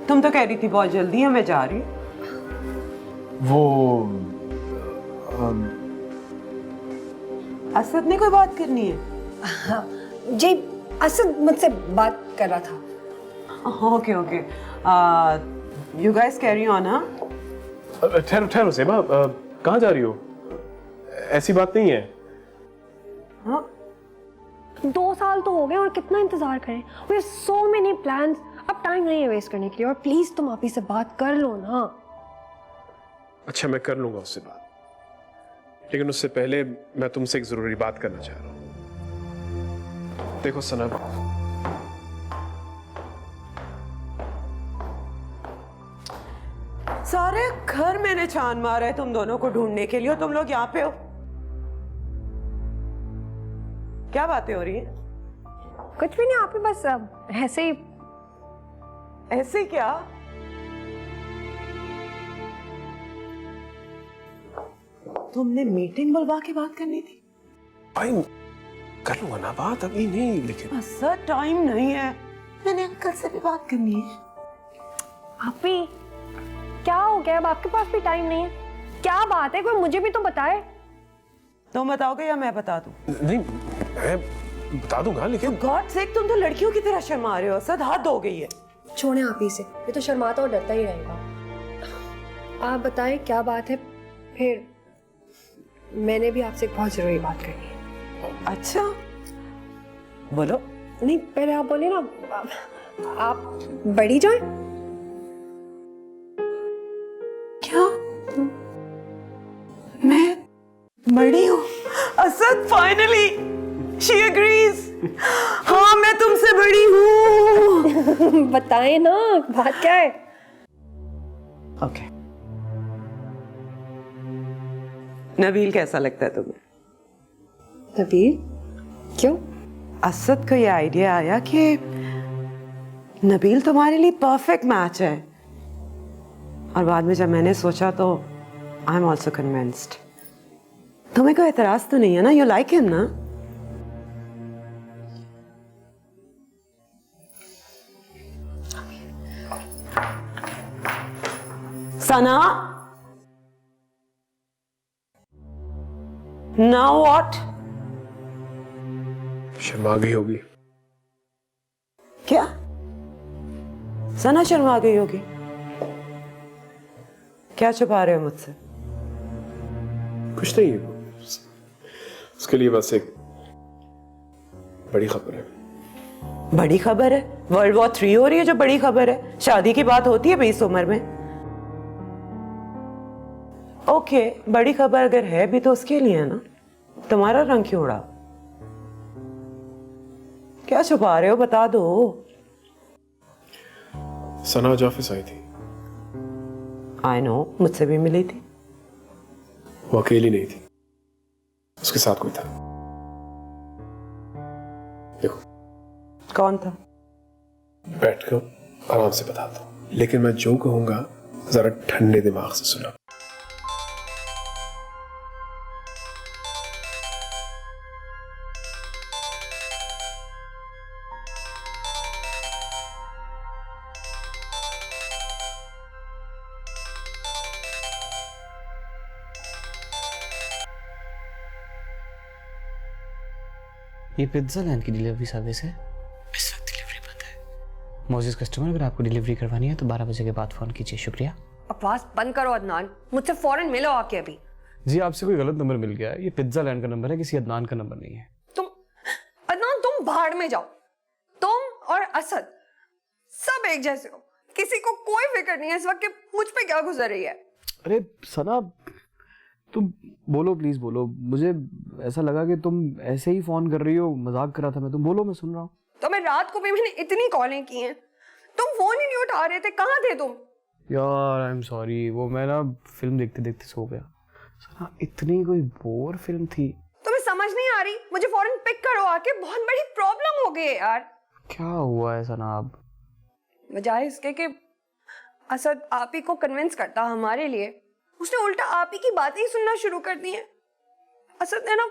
तुम तो कह रही थी बहुत जल्दी है, मैं जा रही हूँ। वो असद ने कोई बात करनी है? हाँ जी, असद मुझसे बात कर रहा था। Okay okay, you guys carry on. हाँ ठहरो ठहरो ज़ेबा, कहाँ जा रही हो? ऐसी बात नहीं है। हाँ 2 साल तो हो गए और कितना इंतजार करें? We have so many plans, अब टाइम नहीं है वेस्ट करने के लिए। और प्लीज तुम आप ही से बात कर लो ना। अच्छा मैं कर लूंगा उससे बात, लेकिन उससे पहले मैं तुमसे एक जरूरी बात करना चाह रहा हूं। देखो सना, सारे घर मैंने छान मारा है तुम दोनों को ढूंढने के लिए, और तुम लोग यहाँ पे हो। क्या बातें हो रही हैं? कुछ भी नहीं, आप ही बस ऐसे ही। ऐसे क्या? तुमने मीटिंग बुलवा के बात करनी थी? भाई कर लूंगा ना बात, अभी नहीं, लेकिन सर टाइम नहीं है, मैंने अंकल से भी बात करनी है। आप ही क्या हो गया? अब आपके पास भी टाइम नहीं है? क्या बात है, कोई मुझे भी तो बताए। तुम बताओगे या मैं बता दूं? नहीं मैं बता दूंगा, लेकिन गॉड सेक तुम तो लड़कियों की तरह शर्मा रहे हो। सद हद हो गई है। छोड़े आप ही से, ये तो शर्माता और डरता ही रहेगा। आप बताएं क्या बात है, फिर मैंने भी आपसे एक बहुत जरूरी बात करनी है। अच्छा बोलो। नहीं पहले आप बोले ना, आप बड़ी जाए। क्या मैं बड़ी हूँ? Asad finally she agrees. हाँ मैं तुमसे बड़ी हूँ। बताएं ना बात क्या है। ओके नबील कैसा लगता है तुम्हें? नबील क्यों? असद को ये आइडिया आया कि नबील तुम्हारे लिए परफेक्ट मैच है, और बाद में जब मैंने सोचा तो आई एम ऑल्सो कन्विंस्ड। तुम्हें कोई एतराज तो नहीं है ना? यू लाइक हिम ना? सना, नाउ व्हाट? शर्मा गई होगी। क्या सना शर्मा गई होगी? क्या छुपा रहे हो मुझसे? कुछ नहीं, उसके लिए बस एक बड़ी खबर है। बड़ी खबर है? वर्ल्ड वॉर 3 हो रही है जो बड़ी खबर है? शादी की बात होती है भाई इस उम्र में? ओके, बड़ी खबर अगर है भी तो उसके लिए है ना। तुम्हारा रंग क्यों उड़ा? क्या छुपा रहे हो, बता दो। सना आज ऑफिस आई थी। आई नो, मुझसे भी मिली थी। वो अकेली नहीं थी, उसके साथ कोई था। देखो। कौन था? बैठकर आराम से बताता हूँ, लेकिन मैं जो कहूंगा जरा ठंडे दिमाग से सुना। ये पिज्जा लैंड की डिलीवरी सर्विस है। इस वक्त डिलीवरी बंद है। मोजिस कस्टमर, अगर आपको डिलीवरी करवानी है तो 12 बजे के बाद फोन कीजिए। शुक्रिया। आवाज बंद करो अदनान, मुझसे फौरन मिलो आके अभी। जी, आपसे कोई गलत नंबर मिल गया है। ये पिज्जा लैंड का नंबर है, किसी अदनान का नंबर नहीं है। अदनान तुम भाड़ में जाओ। तुम और असद सब एक जैसे हो, किसी को कोई फिक्र नहीं है इस वक्त कि मुझ पे क्या गुजर रही है। अरे सना, तुम बोलो, प्लीज बोलो। मुझे ऐसा लगा कि तुम ऐसे ही फोन कर रही हो, मजाक कर रहा था मैं। तुम बोलो, मैं सुन रहा हूँ। तो मैं रात को भी मैंने इतनी कॉलें की हैं, तुम फोन ही नहीं उठा रहे थे, कहाँ थे तुम? यार आई एम सॉरी, वो मैं ना फिल्म देखते देखते सो गया। सना, इतनी कोई बोर फिल्म थी। तुम्हें समझ नहीं आ रही? मुझे फौरन पिक करो आके, बहुत बड़ी प्रॉब्लम हो गई है यार। क्या हुआ है सना? अब बजाय इसके कि असद आप ही को कन्विंस करता हमारे लिए, उसने उल्टा आप ही की बातें ही सुनना शुरू कर दी हैं। असद ने ना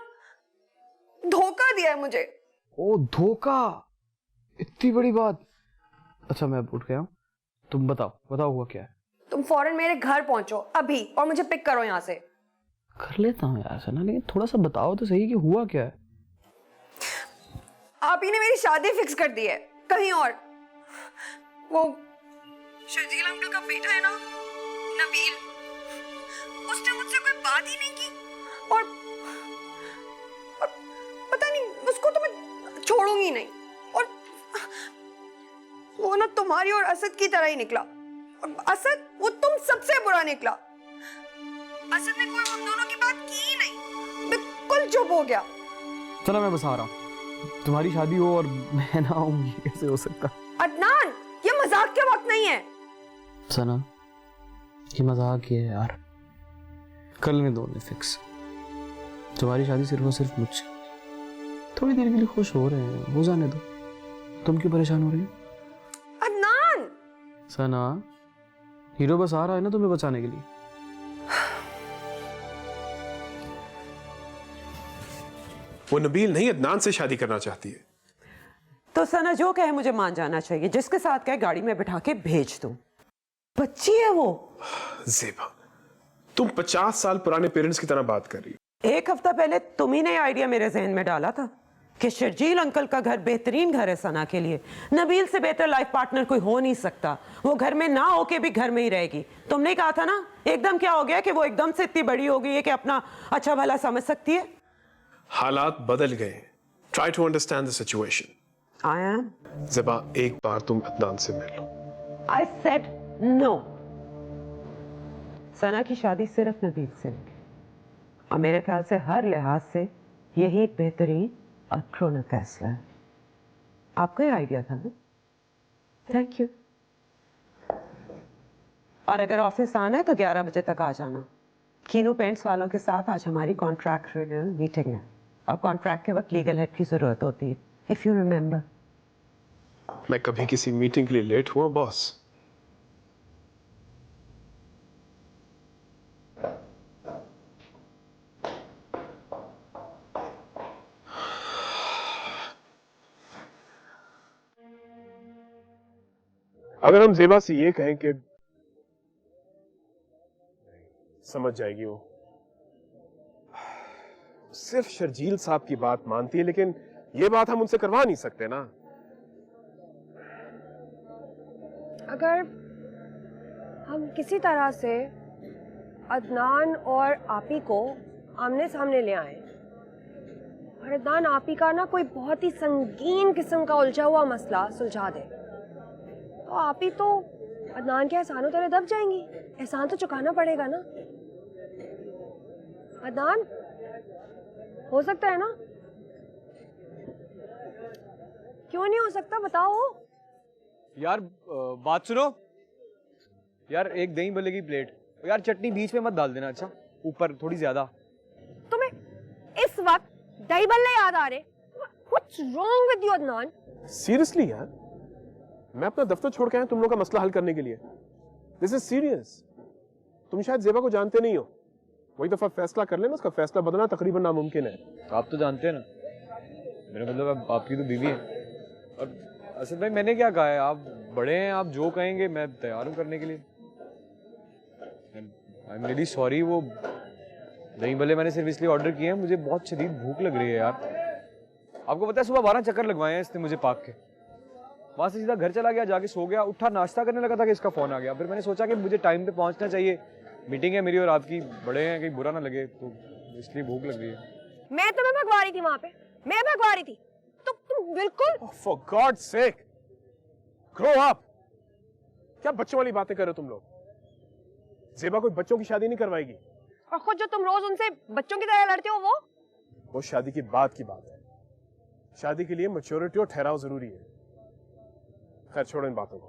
धोखा दिया है मुझे। ओ धोखा, इतनी बड़ी बात। अच्छा मैं उठ गया हूँ, तुम बताओ बताओ हुआ क्या है। तुम फौरन मेरे घर पहुंचो अभी और मुझे पिक करो यहाँ से। कर लेता हूँ यार सना, लेकिन थोड़ा सा बताओ तो सही कि हुआ क्या है। आप ही ने मेरी शादी फिक्स कर दी है कहीं और। वो शर्जील अंकल का बेटा है ना, नबील, उसने मुझसे कोई बात ही नहीं की और पता नहीं, उसको तो मैं छोड़ूंगी नहीं। और वो ना तुम्हारी और असद की तरह ही निकला, और असद वो तुम सबसे बुरा निकला। असद ने कोई हम दोनों की बात की ही नहीं, बिल्कुल चुप हो गया। चलो मैं बस आ रहा हूँ। तुम्हारी शादी हो और मैं ना आऊँ, ये कैसे हो सकता? अदनान, ये मजाक के वक्त नहीं है। सना, ये मजाक ही है यार। कर लेने दो फिक्स। तुम्हारी शादी सिर्फ और सिर्फ मुझसे। थोड़ी देर के लिए खुश हो रहे हैं, हो जाने दो। तुम क्यों परेशान हो रही हो? अदनान! सना, हीरो बस आ रहा है ना तुम्हें बचाने के लिए। वो नबील नहीं, अदनान से शादी करना चाहती है। तो सना जो कहे मुझे मान जाना चाहिए, जिसके साथ कहे गाड़ी में बिठा के भेज दूं। बच्ची है वो। ज़ेबा, तुम 50 साल पुराने पेरेंट्स की तरह बात कर रही हो। 1 हफ्ता पहले तुम ही ने आइडिया मेरे जहन में डाला था कि शर्जील अंकल का घर बेहतरीन घर है सना के लिए। नबील से बेहतर लाइफ पार्टनर कोई हो नहीं सकता। वो घर में ना होके भी घर में ही रहेगी। तुमने कहा था ना, एकदम क्या हो गया कि वो एकदम से इतनी बड़ी हो गई है कि अपना अच्छा भला समझ सकती है। हालात बदल गए। Try to understand the situation. I am. Zeba, एक बार तुम अदनान से मिल लो। I said no. सना की शादी सिर्फ नबील से होगी, और मेरे ख्याल से हर लिहाज से यही एक बेहतरीन और क्रोना फैसला है। आपका ही आइडिया था ना? Thank you. और अगर ऑफिस आना है तो 11 बजे तक आ जाना। कीनू पेंट्स वालों के साथ आज हमारी कॉन्ट्रैक्ट रिन्यूअल मीटिंग है, और कॉन्ट्रैक्ट के वक्त लीगल हेड की जरूरत होती है, इफ यू रिमेंबर। मैं कभी किसी मीटिंग के लिए लेट हुआ बॉस? अगर हम ज़ेबा से ये कहें कि समझ जाएगी वो। सिर्फ शर्जील साहब की बात मानती है, लेकिन ये बात हम उनसे करवा नहीं सकते ना। अगर हम किसी तरह से अदनान और आपी को आमने सामने ले आए और अदनान आपी का ना कोई बहुत ही संगीन किस्म का उलझा हुआ मसला सुलझा दे, तो आपी तो अदनान के एहसानों तले दब जाएंगी। एहसान तो चुकाना पड़ेगा ना। अदनान, हो सकता है ना? क्यों नहीं हो सकता, बताओ। यार बात सुनो यार, एक दही भल्ले की प्लेट, यार चटनी बीच में मत डाल देना, अच्छा ऊपर थोड़ी ज्यादा। तुम्हें इस वक्त दही भल्ले याद आ रहे? What's wrong with you, Adnan? Seriously यार, मैं अपना दफ्तर छोड़ के आया तुम लोग का मसला हल करने के लिए। This is serious. तुम शायद जेबा को जानते नहीं हो, वही दफा फैसला कर लेना, उसका फैसला बदलना तकरीबन नामुमकिन है। आप तो जानते हैं ना, मेरा मतलब आपकी तो बीवी है। और असद भाई मैंने क्या कहा है, आप बड़े हैं, आप जो कहेंगे मैं तैयार हूँ करने के लिए। आई एम रियली सॉरी, वो दही भले मैंने सिर्फ इसलिए ऑर्डर किए हैं, मुझे बहुत शदीद भूख लग रही है यार। आपको पता है सुबह 12 चक्कर लगवाए हैं इसने मुझे पार्क के, वहां से सीधा घर चला गया, जाके सो गया, उठा नाश्ता करने लगा था कि इसका फोन आ गया। फिर मैंने सोचा कि मुझे टाइम पे पहुंचना चाहिए, मीटिंग है मेरी और आपकी, बड़े हैं, कहीं बुरा ना लगे, तो इसलिए भूख लग रही है। मैं तुम्हें भगवा रही थी वहां पे, मैं भगवा रही थी, तो तुम बिल्कुल। For God sake, grow up. क्या बच्चों वाली बातें कर रहे हो तुम लोग? जेबा कोई बच्चों की शादी नहीं करवाएगी। और खुद जो तुम रोज उनसे बच्चों की तरह लड़ते हो, वो शादी की बात की बात है। शादी के लिए मैच्योरिटी और ठहराव जरूरी है। खैर छोड़ो इन बातों को।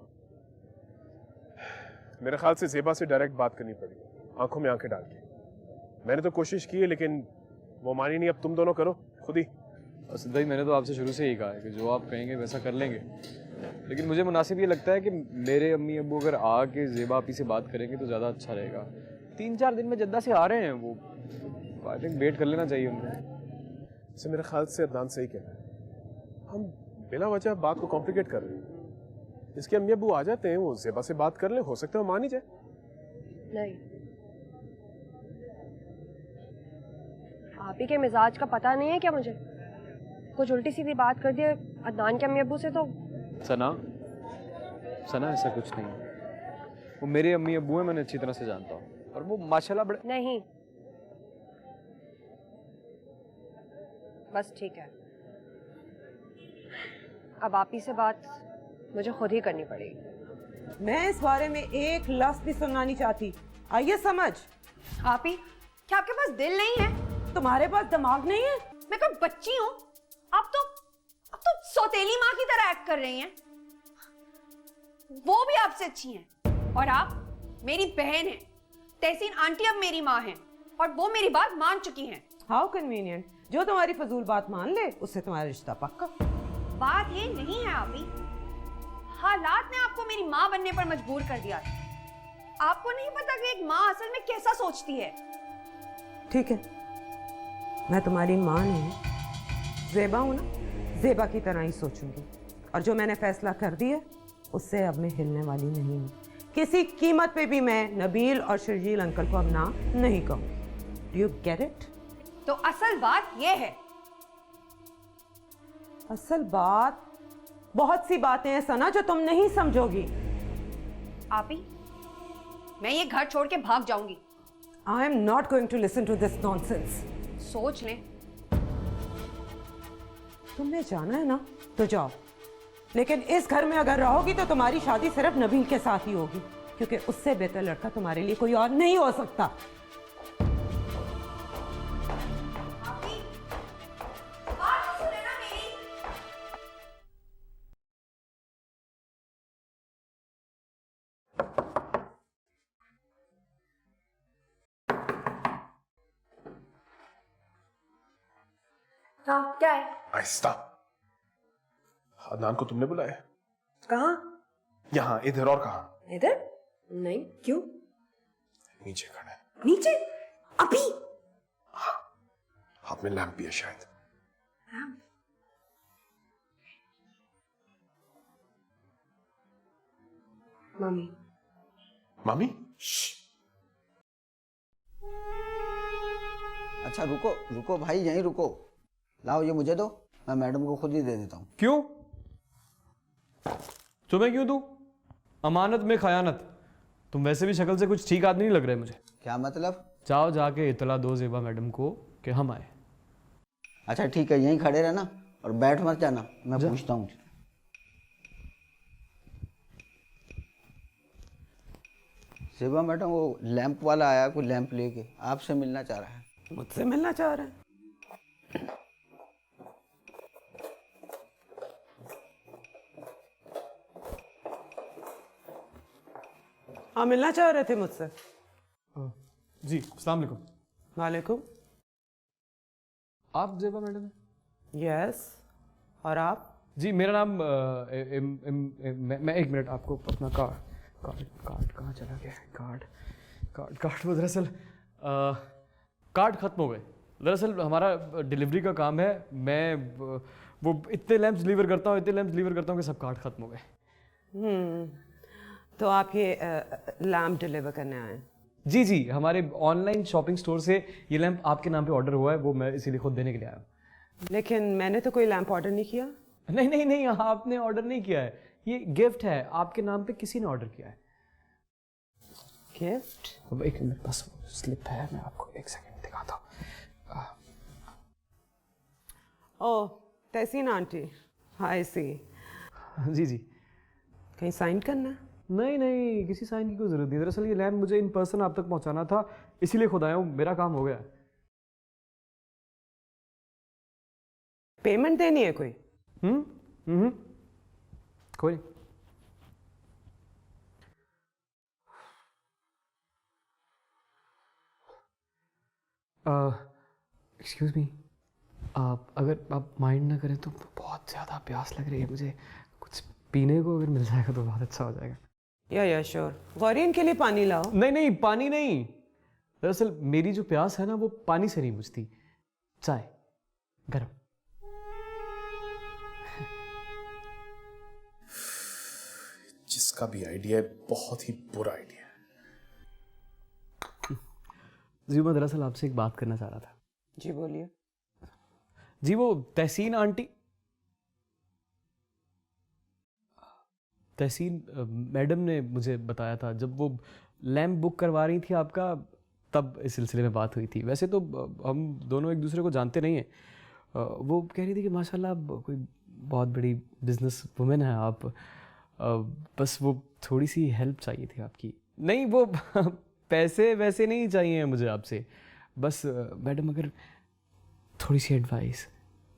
मेरे ख्याल से जेबा से डायरेक्ट बात करनी पड़ेगी, आंखों में आंखें डाल के। मैंने तो कोशिश की है, लेकिन वो मानी नहीं। अब तुम दोनों करो खुद ही। असद भाई मैंने तो आपसे शुरू से ही कहा है कि जो आप कहेंगे वैसा कर लेंगे, लेकिन मुझे मुनासिब ये लगता है कि मेरे अम्मी अब्बू अगर आके जेबा आपी से बात करेंगे तो ज़्यादा अच्छा रहेगा। 3-4 दिन में जद्दा से आ रहे हैं वो, आई थिंक वेट कर लेना चाहिए उनको। से मेरे ख्याल से अदनान सही कह रहा है, हम बिना वजह बात को कॉम्प्लिकेट कर रहे हैं। इसके अम्मी अब्बू आ जाते हैं, वो जेबा से बात कर ले, हो सकता है वो मान ही जाए। नहीं, आप ही के मिजाज का पता नहीं है क्या मुझे? कुछ उल्टी सीधी बात कर दी अदनान के अम्मी अब्बू से तो। सना ऐसा कुछ नहीं है, वो मेरे अम्मी अब्बू हैं, मैंने अच्छी तरह से जानता हूँ, और वो माशाल्लाह बड़े। नहीं, बस ठीक है, अब आप ही से बात मुझे खुद ही करनी पड़ेगी। मैं इस बारे में एक लफ्ज भी सुनना नहीं चाहती, आइए समझ। आप ही, क्या आपके पास दिल नहीं है? तुम्हारे पास दिमाग नहीं है? मैं कोई बच्ची हूँ? आप तो सौतेली माँ की तरह एक्ट कर रही हैं। वो भी आपसे अच्छी हैं, और आप मेरी बहन हैं। तहसीन आंटी अब मेरी माँ हैं, और वो मेरी बात मान चुकी हैं। हाउ कन्वीनियंट, जो तुम्हारी फजूल बात मान ले उससे तुम्हारा रिश्ता पक्का। बात ये नहीं है आपी, हालात ने आपको मेरी माँ बनने पर मजबूर कर दिया था। आपको नहीं पता कि एक माँ असल में कैसा सोचती है। ठीक है, मैं तुम्हारी माँ नहीं, जेबा हूं ना, जेबा की तरह ही सोचूंगी, और जो मैंने फैसला कर दिया उससे अब मैं हिलने वाली नहीं हूँ। किसी कीमत पे भी मैं नबील और शर्जील अंकल को अब ना नहीं कहूँगी। Do you get it? तो असल बात ये है। असल बात, बहुत सी बातें हैं सना जो तुम नहीं समझोगी। आपी, मैं ये घर छोड़ के भाग जाऊंगी। I am not going to listen to this nonsense. सोच लें। तुम्हें जाना है ना तो जाओ, लेकिन इस घर में अगर रहोगी तो तुम्हारी शादी सिर्फ नबील के साथ ही होगी, क्योंकि उससे बेहतर लड़का तुम्हारे लिए कोई और नहीं हो सकता। हाँ, क्या है? आहिस्ता। अदनान को तुमने बुलाया? कहाँ? यहाँ, इधर। और कहाँ? इधर? नहीं, क्यों? नीचे खड़ा है। नीचे? अभी? हाँ, हाथ में लैंप भी है शायद। मम्मी। मामी? अच्छा रुको रुको भाई, यहीं रुको। लाओ ये मुझे दो, मैं मैडम को खुद ही दे देता हूँ। क्यों? तुम्हें क्यों दूं? अमानत में खयानत। तुम वैसे भी शक्ल से कुछ ठीक आदमी नहीं लग रहे मुझे। क्या मतलब? जाओ जाके इतला दो ज़ेबा मैडम को कि हम आए। अच्छा ठीक है, यहीं खड़े रहना और बैठ मत जाना, मैं पूछता हूँ। सेबा मैडम, वो लैंप वाला आया, कोई लैंप लेके आपसे मिलना चाह रहा है। मुझसे मिलना चाह रहे हैं? हाँ, मिलना चाह रहे थे मुझसे। जी, अस्सलाम वालेकुम। वालेकुम। आप ज़ेबा मैडम हैं? यस। और आप? जी, मेरा नाम मैं एक मिनट आपको अपना कार्ड कहाँ चला गया है? कार्ड वो दरअसल कार्ड ख़त्म हो गए। दरअसल हमारा डिलीवरी का काम है। मैं वो इतने लैंप्स डिलीवर करता हूँ कि सब कार्ड ख़त्म हो गए। तो आप ये लैम्प डिलीवर करने आए हैं? जी, हमारे ऑनलाइन शॉपिंग स्टोर से ये लैंप आपके नाम पे ऑर्डर हुआ है, वो मैं इसीलिए खुद देने के लिए आया हूँ। लेकिन मैंने तो कोई लैंप ऑर्डर नहीं किया। नहीं, आपने ऑर्डर नहीं किया है। ये गिफ्ट है, आपके नाम पे किसी ने ऑर्डर किया है। गिफ्ट? अब एक मिनट, बस स्लिप है, मैं आपको एक सेकंड दिखाता हूँ। ओह, तहसीन आंटी, आई सी। जी। कहीं साइन करना है? नहीं, किसी साइन की कोई ज़रूरत नहीं। दरअसल ये लैंप मुझे इन पर्सन आप तक पहुँचाना था, इसीलिए खुद आया हूँ। मेरा काम हो गया है। पेमेंट देनी है कोई? कोई नहीं। एक्सक्यूज़ मी, अगर आप माइंड ना करें तो बहुत ज़्यादा प्यास लग रही है मुझे। कुछ पीने को अगर मिल जाएगा तो बहुत अच्छा हो जाएगा। या श्योर। गौरी, इनके लिए पानी लाओ। नहीं, पानी नहीं। दरअसल मेरी जो प्यास है ना, वो पानी से नहीं बुझती, चाय गरम। जिसका भी आइडिया है बहुत ही बुरा आइडिया है। जी, मैं दरअसल आपसे एक बात करना चाह रहा था। जी बोलिए। जी, वो तहसीन मैडम ने मुझे बताया था, जब वो लैंप बुक करवा रही थी आपका, तब इस सिलसिले में बात हुई थी। वैसे तो हम दोनों एक दूसरे को जानते नहीं हैं। वो कह रही थी कि माशाल्लाह कोई बहुत बड़ी बिजनेस वुमेन है आप, बस वो थोड़ी सी हेल्प चाहिए थी आपकी। नहीं, वो पैसे वैसे नहीं चाहिए मुझे आपसे, बस मैडम अगर थोड़ी सी एडवाइस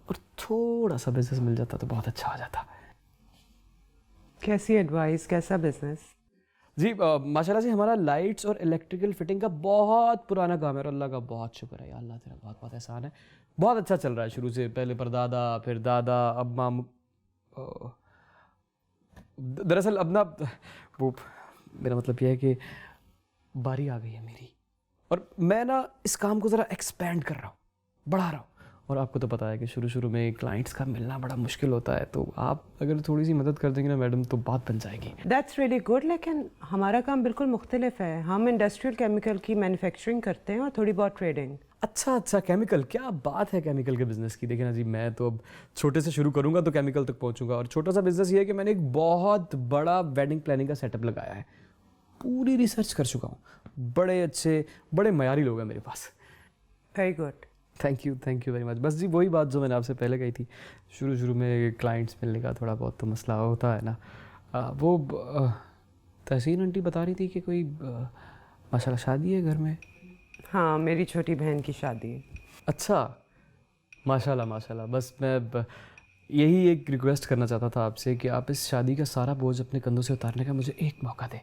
और थोड़ा सा बिजनेस मिल जाता तो बहुत अच्छा हो जाता। कैसी एडवाइस, कैसा बिजनेस? जी, माशाल्लाह से हमारा लाइट्स और इलेक्ट्रिकल फिटिंग का बहुत पुराना काम है और अल्लाह का बहुत शुक्र है। अल्लाह तेरा बहुत बहुत एहसान है। बहुत अच्छा चल रहा है शुरू से, पहले परदादा, फिर दादा, अब माम। दरअसल अब ना वो, मेरा मतलब यह है कि बारी आ गई है मेरी, और मैं ना इस काम को ज़रा एक्सपेंड कर रहा हूँ, बढ़ा रहा हूँ। और आपको तो पता है कि शुरू में क्लाइंट्स का मिलना बड़ा मुश्किल होता है, तो आप अगर थोड़ी सी मदद कर देंगे ना मैडम, तो बात बन जाएगी। That's really good. लेकिन हमारा काम बिल्कुल मुख्तलिफ है। हम इंडस्ट्रियल केमिकल की मैन्युफैक्चरिंग करते हैं और थोड़ी बहुत ट्रेडिंग। अच्छा, केमिकल, क्या बात है केमिकल के बिज़नेस की। देखिए ना जी, मैं तो अब छोटे से शुरू करूँगा तो केमिकल तक पहुँचूंगा। और छोटा सा बिज़नेस ये है कि मैंने एक बहुत बड़ा वेडिंग प्लानिंग का सेटअप लगाया है। पूरी रिसर्च कर चुका हूँ, बड़े अच्छे बड़े मयारी लोग हैं मेरे पास। Very good, thank you very much. बस जी, वही बात जो मैंने आपसे पहले कही थी, शुरू में क्लाइंट्स मिलने का थोड़ा बहुत तो मसला होता है ना। वो तहसीन आंटी बता रही थी कि कोई माशाल्लाह शादी है घर में। हाँ, मेरी छोटी बहन की शादी है। अच्छा, माशाल्लाह। बस मैं यही एक रिक्वेस्ट करना चाहता था आपसे कि आप इस शादी का सारा बोझ अपने कंधों से उतारने का मुझे एक मौका दें।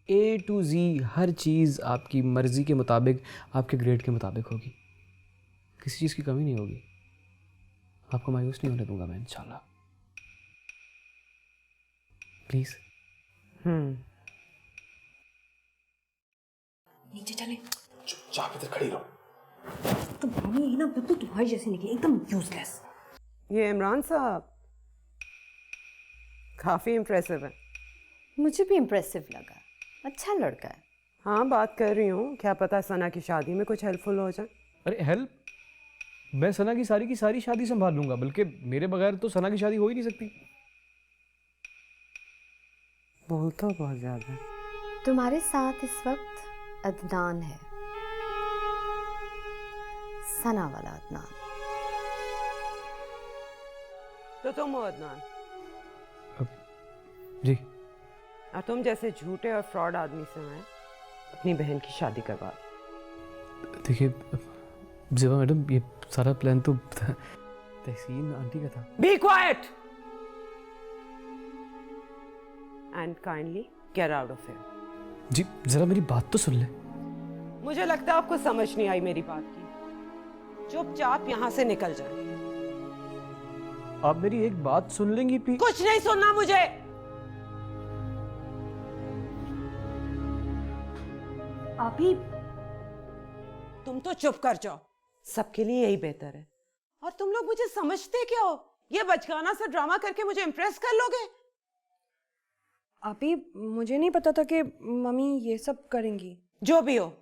A to Z हर चीज़ आपकी मर्ज़ी के मुताबिक, आपके ग्रेड के मुताबिक होगी, किसी चीज़ की कमी नहीं होगी। आपको मायूस नहीं होने दूंगा मैं, इंशाल्लाह। प्लीज़। नीचे चले। चुपचाप इधर खड़ी रहो। तो भाभी ये ना बिल्कुल तुम्हारी जैसी निकली, एकदम यूजलेस। ये इमरान साहब काफ़ी इम्प्रेसिव है। मुझे भी इम्प्रेसिव लगा, अच्छा लड़का है। हाँ, बात कर रही हूँ, क्या पता सना की शादी में कुछ हेल्पफुल हो जाए। अरे हेल्प? मैं सना की सारी शादी संभाल लूंगा, बल्कि मेरे बगैर तो सना की शादी हो ही नहीं सकती। बोल तो बहुत ज्यादा। तुम्हारे साथ इस वक्त अदनान है, सना वाला अदनान। तो तुम हो अदनान? जी। और तुम जैसे झूठे और फ्रॉड आदमी से मैं अपनी बहन की शादी करवा। देखिए ज़ेबा मैडम, ये सारा प्लान तो तहसीन आंटी का था। Be quiet and kindly get out of here. जी जरा मेरी बात तो सुन ले। मुझे लगता है आपको समझ नहीं आई मेरी बात की। चुपचाप यहाँ से निकल जाए। आप मेरी एक बात सुन लेंगी प्लीज? कुछ नहीं सुनना मुझे। अभी तुम तो चुप कर जाओ, सबके लिए यही बेहतर है। और तुम लोग मुझे समझते क्या हो? ये बचकाना सा ड्रामा करके मुझे इम्प्रेस कर लोगे? अभी मुझे नहीं पता था कि मम्मी ये सब करेंगी। जो भी हो,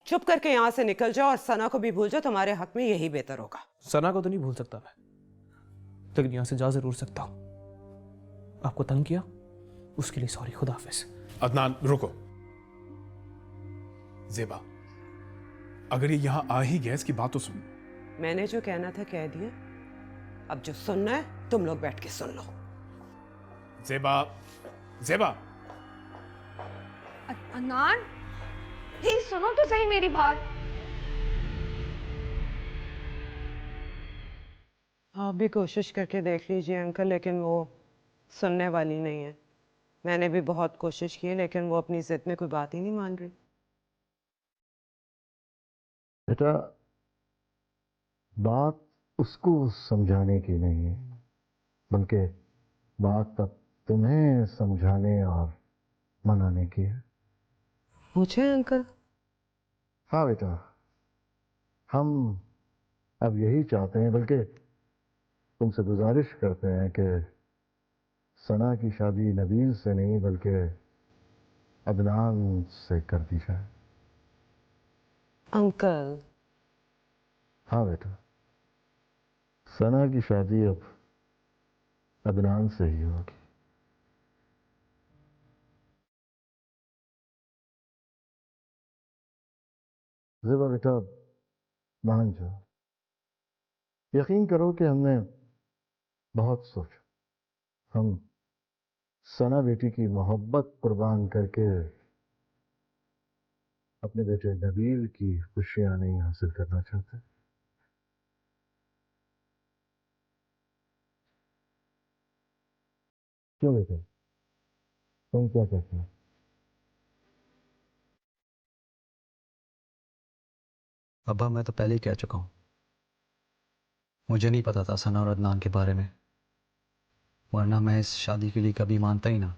चुप करके यहाँ से निकल जाओ और सना को भी भूल जाओ। तुम्हारे हक में यही बेहतर होगा। सना को तो नहीं भूल सकता मैं, लेकिन यहाँ से जा जरूर सकता हूँ। आपको तंग किया उसके लिए सॉरी। खुदा हाफिज। अदनान रुको। ज़ेबा, अगर ये यहाँ आ ही गया इसकी बात तो सुन। मैंने जो कहना था कह दिया। अब जो सुनना है तुम लोग बैठ के सुन लो। ज़ेबा, ज़ेबा। अदनान प्लीज सुनो तो सही मेरी बात। आप भी कोशिश करके देख लीजिए अंकल, लेकिन वो सुनने वाली नहीं है। मैंने भी बहुत कोशिश की लेकिन वो अपनी जिद में कोई बात ही नहीं मान रही। बेटा, बात उसको समझाने की नहीं है, बल्कि बात तब तुम्हें समझाने और मनाने की है। मुझे अंकल? हाँ बेटा, हम अब यही चाहते हैं, बल्कि तुमसे गुजारिश करते हैं कि सना की शादी नबील से नहीं बल्कि अदनान से कर दी जाए। अंकल? हाँ बेटा, सना की शादी अब अदनान से ही होगी। ज़ेबा बेटा, मान जाओ, यकीन करो कि हमने बहुत सोचा। हम सना बेटी की मोहब्बत कुर्बान करके अपने बेटे नबील की खुशियां नहीं हासिल करना चाहते। क्यों बेटे, तुम क्या कहते हो? अब्बा मैं तो पहले ही कह चुका हूँ, मुझे नहीं पता था सना और अदनान के बारे में, वरना मैं इस शादी के लिए कभी मानता ही ना।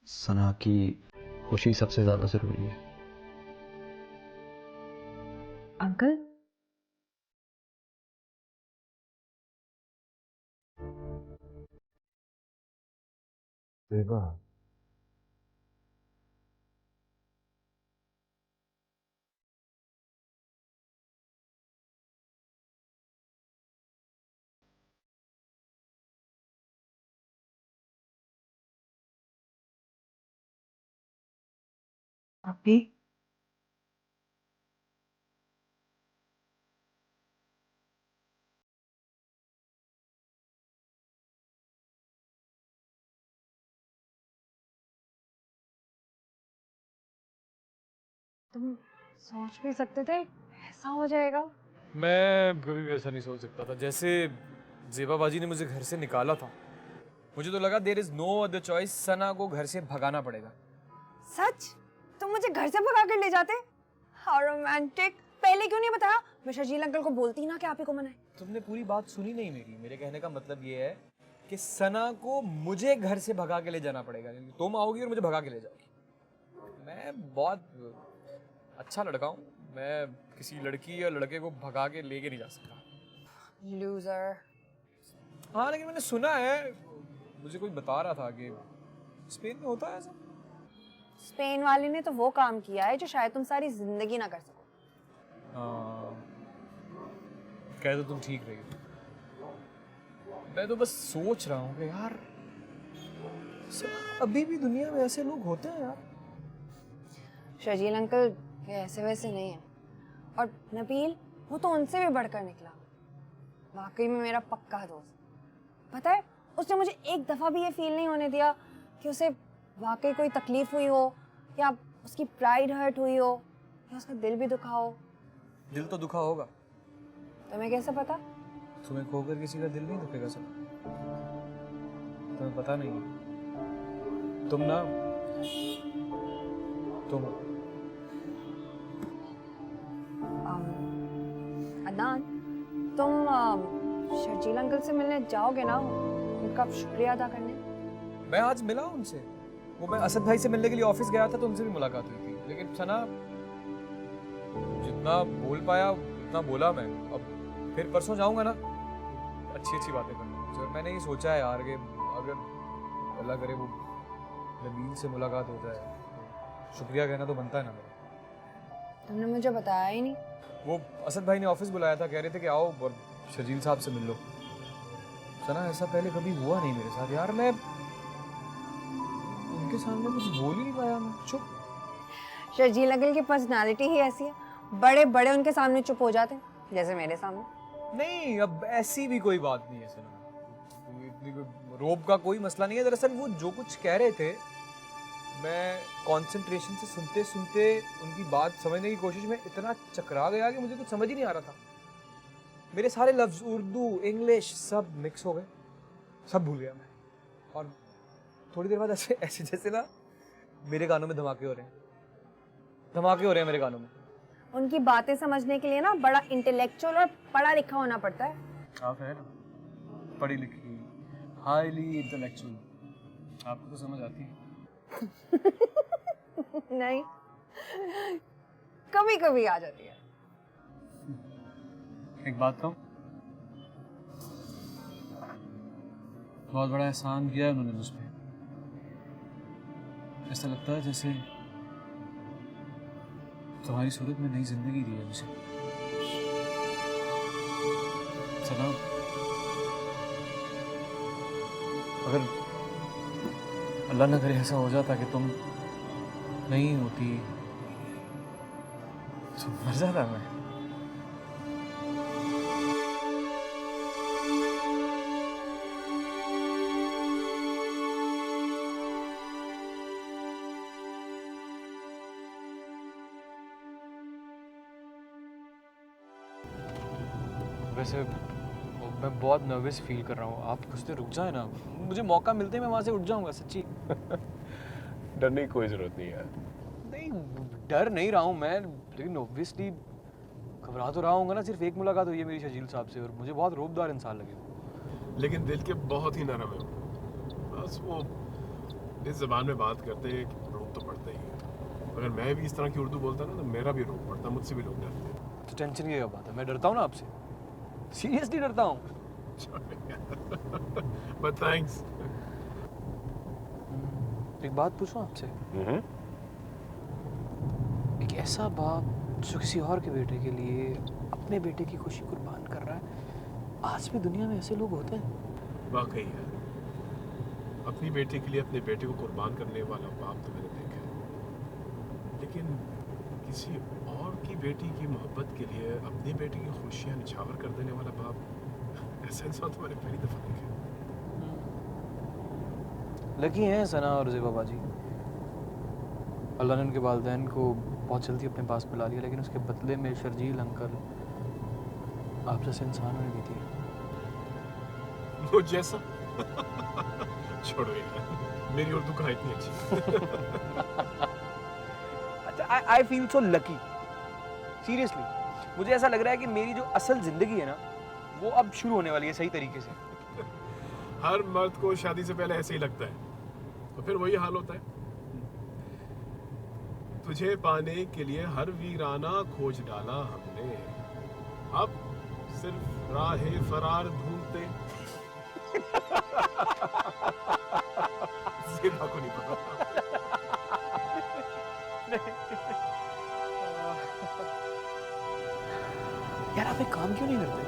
सना की खुशी सबसे ज्यादा जरूरी है। अंकल ज़ेबा, अभी तुम सोच भी सकते थे ऐसा हो जाएगा? मैं कभी भी ऐसा नहीं सोच सकता था। जैसे ज़ेबा बाजी ने मुझे घर से निकाला था, मुझे तो लगा there is no other choice, Sana को घर से भगाना पड़ेगा। सच? तुम मुझे घर से भगा कर ले जाते? How romantic. पहले क्यों नहीं बताया? मैं शर्जील अंकल को बोलती ना कि आप ही को मनाए। तुमने पूरी बात सुनी नहीं मेरी। मेरे कहने का मतलब ये है कि सना को मुझे घर से भगा के ले जाना पड़ेगा, क्योंकि तुम आओगी और मुझे भगा के ले जाओगी। मैं बहुत अच्छा लड़का हूँ, मैं किसी लड़की या लड़के को भगा के लेके नहीं जा सकता। लूजर। हाँ लेकिन मैंने सुना है, मुझे कोई बता रहा था कि स्पेन में होता है ऐसा। स्पेन वाले ने तो वो काम किया है जो शायद तुम सारी जिंदगी ना कर सको। कह दो तुम ठीक रही हो। मैं तो बस सोच रहा हूँ कि यार अभी भी दुनिया में ऐसे लोग होते हैं यार। शर्जील अंकल ये ऐसे वैसे नहीं है, और नबील वो तो उनसे भी बढ़कर निकला। वाकई में मेरा पक्का दोस्त। पता है उसने मुझे एक दफा भी ये फील नहीं होने दिया कि उसे वाकई कोई तकलीफ हुई हो, या उसकी प्राइड हर्ट हुई हो, या उसका दिल भी दुखा हो। दिल तो दुखा होगा। तुम्हें कैसे पता? तुम्हें खोकर किसी का दिल नहीं दुखेगा सर। तुम्हें पता नहीं है। तुम अदनान, तुम शर्जील अंकल से मिलने जाओगे ना, उनका शुक्रिया अदा करने? मैं आज मिला उनसे। वो मैं असद भाई से मिलने के लिए ऑफिस गया था तो उनसे भी मुलाकात हुई थी, लेकिन सना जितना बोल पाया उतना बोला मैं। अब फिर परसों जाऊंगा ना, अच्छी बातें करूंगा। तो मैंने ये सोचा है यार कि अगर अल्लाह करे वो नबील से मुलाकात हो जाए तो शुक्रिया कहना तो बनता है ना मेरा। तुमने मुझे बताया ही नहीं। वो असद भाई ने ऑफिस बुलाया था, कह रहे थे कि आओ और शर्जील साहब से मिल लो। सना ऐसा पहले कभी हुआ नहीं मेरे साथ यार। मैं उनके सामने कुछ बोल ही नहीं पाया, मैं चुप। शर्जील अंकल की पर्सनालिटी ही ऐसी है, बड़े बड़े उनके सामने चुप हो जाते हैं, जैसे मेरे सामने। नहीं, अब ऐसी भी कोई बात नहीं है सना। इतनी कोई रोब का कोई मसला नहीं है। दरअसल वो जो कुछ कह रहे थे, मैं कंसंट्रेशन से सुनते सुनते उनकी बात समझने की कोशिश में इतना चकरा गया कि मुझे कुछ समझ ही नहीं आ रहा था। मेरे सारे लफ्ज उर्दू इंग्लिश सब मिक्स हो गए, सब भूल गया मैं। और थोड़ी देर बाद ऐसे जैसे ना मेरे कानों में धमाके हो रहे हैं मेरे कानों में। उनकी बातें समझने के लिए ना बड़ा इंटेलेक्चुअल और पढ़ा लिखा होना पड़ता है। आप है ना पढ़ी लिखी, हाईली इंटेलेक्चुअल, आपको तो समझ आती है। नहीं, कभी कभी आ जाती है। एक बात कहूं, बहुत बड़ा एहसान किया है उन्होंने मुझ पे। ऐसा लगता है जैसे तुम्हारी सूरत में नई जिंदगी दी है मुझे। सलाम। अगर अल्लाह ना करे ऐसा हो जाता कि तुम नहीं होती तो मर जाता मैं। वैसे मैं बहुत नर्वस फील कर रहा हूँ। आप कुछ देर रुक जाए ना, मुझे मौका मिलते ही मैं वहाँ से उठ जाऊँगा सच्ची। डरने की कोई जरूरत नहीं है। नहीं, डर नहीं रहा हूँ मैं, लेकिन ऑब्वियसली घबरा तो रहा हूँगा ना। सिर्फ एक मुलाकात हुई है मेरी शर्जील साहब से और मुझे बहुत रोबदार इंसान लगे। लेकिन दिल के बहुत ही नरम है। बस वो इस ज़बान में बात करते हैं कि रोब तो पड़ता ही है। अगर मैं भी इस तरह की उर्दू बोलता ना तो मेरा भी रोब पड़ता, मुझसे भी लोग डरते। तो टेंशन की क्या बात है, मैं डरता हूँ ना आपसे, सीरियसली डरता हूँ। But thanks. एक बात पूछूं आपसे। एक ऐसा बाप जो किसी और के बेटे के लिए अपने बेटे की खुशी कुर्बान कर रहा है, आज भी दुनिया में ऐसे लोग होते हैं? वाकई है, अपनी बेटे के लिए अपने बेटे को कुर्बान करने वाला बाप तो मैंने देखा है, लेकिन किसी और की बेटी की मोहब्बत के लिए अपनी बेटी की खुशियां निछावर कर देने वाला बाप, ऐसा इंसान तो मैंने पहली दफा देखा। लकी हैं सना और ज़ेबा बाजी। अल्लाह ने उनके वालिदैन को बहुत जल्दी अपने पास बुला लिया, लेकिन उसके बदले में शर्जील अंकल आप जैसे इंसान उन्हें दी थी। मुझ जैसा? छोड़ो यार, मेरी उर्दू कहाँ इतनी अच्छी। अच्छा, I feel so lucky seriously. मुझे ऐसा लग रहा है कि मेरी जो असल जिंदगी है ना, वो अब शुरू होने वाली है सही तरीके से। हर मर्द को शादी से पहले ऐसे ही लगता है, तो फिर वही हाल होता है। तुझे पाने के लिए हर वीराना खोज डाला हमने, अब सिर्फ राहे फरार ढूंढते। ज़ेबा को नहीं पता। यार आप एक काम क्यों नहीं करते?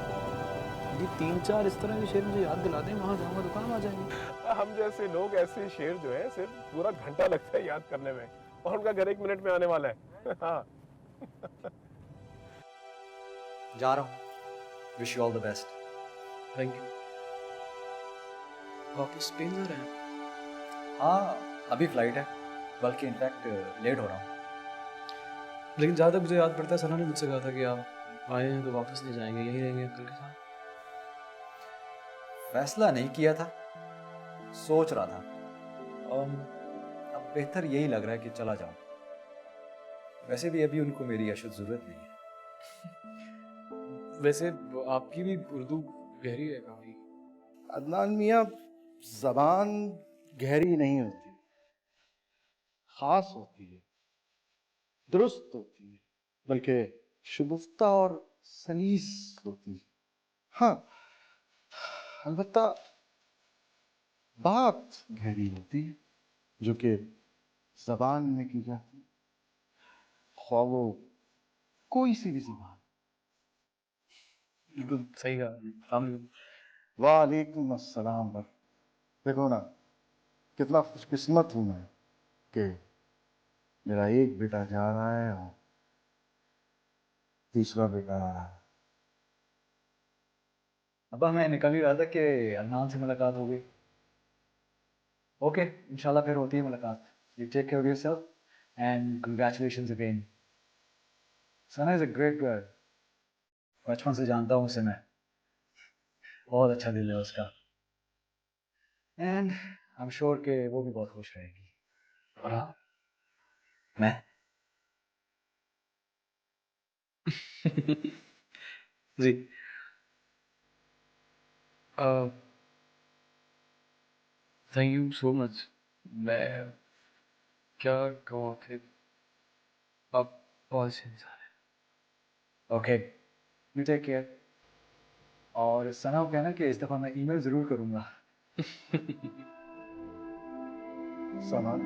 ये 3-4 इस तरह के शेर मुझे याद दिला दें, वहाँ जाऊँगा तो काम आ जाएंगे। हम जैसे लोग ऐसे शेर जो है सिर्फ पूरा घंटा लगता है याद करने में, और उनका घर 1 मिनट में आने वाला है। हाँ। जा रहा हूँ, wish you all the best. Thank you. वापस स्पेन जा रहे हैं? हाँ, अभी फ्लाइट है, बल्कि इनफैक्ट लेट हो रहा हूँ। लेकिन जहाँ तक मुझे याद पड़ता है, सना ने मुझसे कहा था कि आप आए हैं तो वापस नहीं जाएंगे, यहीं रहेंगे अंकल के साथ। फैसला नहीं किया था, सोच रहा था। अब बेहतर यही लग रहा है कि चला जाऊं। वैसे भी अभी उनको मेरी अशद जरूरत नहीं है। वैसे आपकी भी उर्दू गहरी है काफी। अदनान मियाँ, जबान गहरी नहीं होती, खास होती है, दुरुस्त होती है, बल्कि शुगुफ्ता और सलीस होती है। हाँ, अलबत्ता बात गहरी होती है जो कि जबान में की जाती है, ख्वाह वो कोई सी भी जबान। बिल्कुल सही कहा। वालेकुम अस्सलाम। देखो ना, कितना खुशकिस्मत हूँ मैं कि मेरा एक बेटा जा रहा है और तीसरा बेटा आ रहा है। अब मैं निकल ही रहा था कि अदनान से मुलाकात हो गई। ओके, इंशाल्लाह फिर होती है मुलाकात। You take care of yourself and congratulations again. Sana is a great girl. बचपन से जानता हूँ उसे मैं, बहुत अच्छा दिल है उसका, एंड आई एम श्योर कि वो भी बहुत खुश रहेगी। और हाँ, मैं जी। Thank you so much. मैं क्या कहूँ फिर, आप बहुत अच्छे इंसान हैं। Okay, you take care. और सना को कहना कि इस दफ़ा मैं ईमेल ज़रूर करूँगा। सामान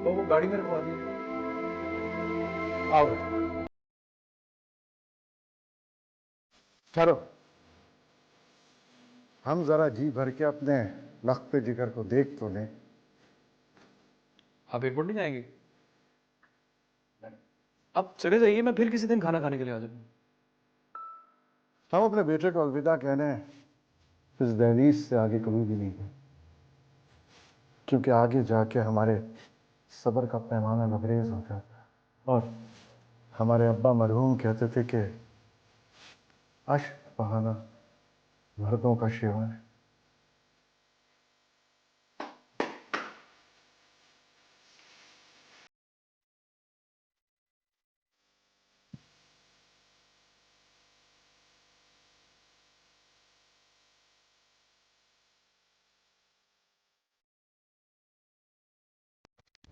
तो वो गाड़ी में रखवा दी। आओ, चलो हम जरा जी भर के अपने लख्त जिगर को देख तो लें। आप एयरपोर्ट नहीं जाएंगे? आप चले जाइए, मैं फिर किसी दिन खाना खाने के लिए आ जाऊँगा। हम अपने बेटे को अलविदा कहने इस दहलीज से आगे कभी भी नहीं गए, क्योंकि आगे जाके हमारे सब्र का पैमाना लबरेज हो जाता है। और हमारे अब्बा मरहूम कहते थे कि अश्क बहाना मर्दों का शिवा है।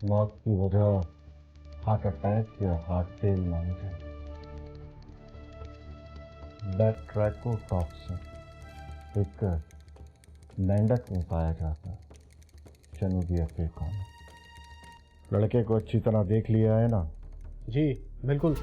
मौत की वजह हार्ट अटैक या हार्ट फेल मानी जाए। बैट्रैकोटॉक्सिन एक मेंढक में पाया जाता है, जनूबी अफ्रीका में। लड़के को अच्छी तरह देख लिया है ना? जी बिल्कुल।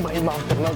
भाई माफ करना।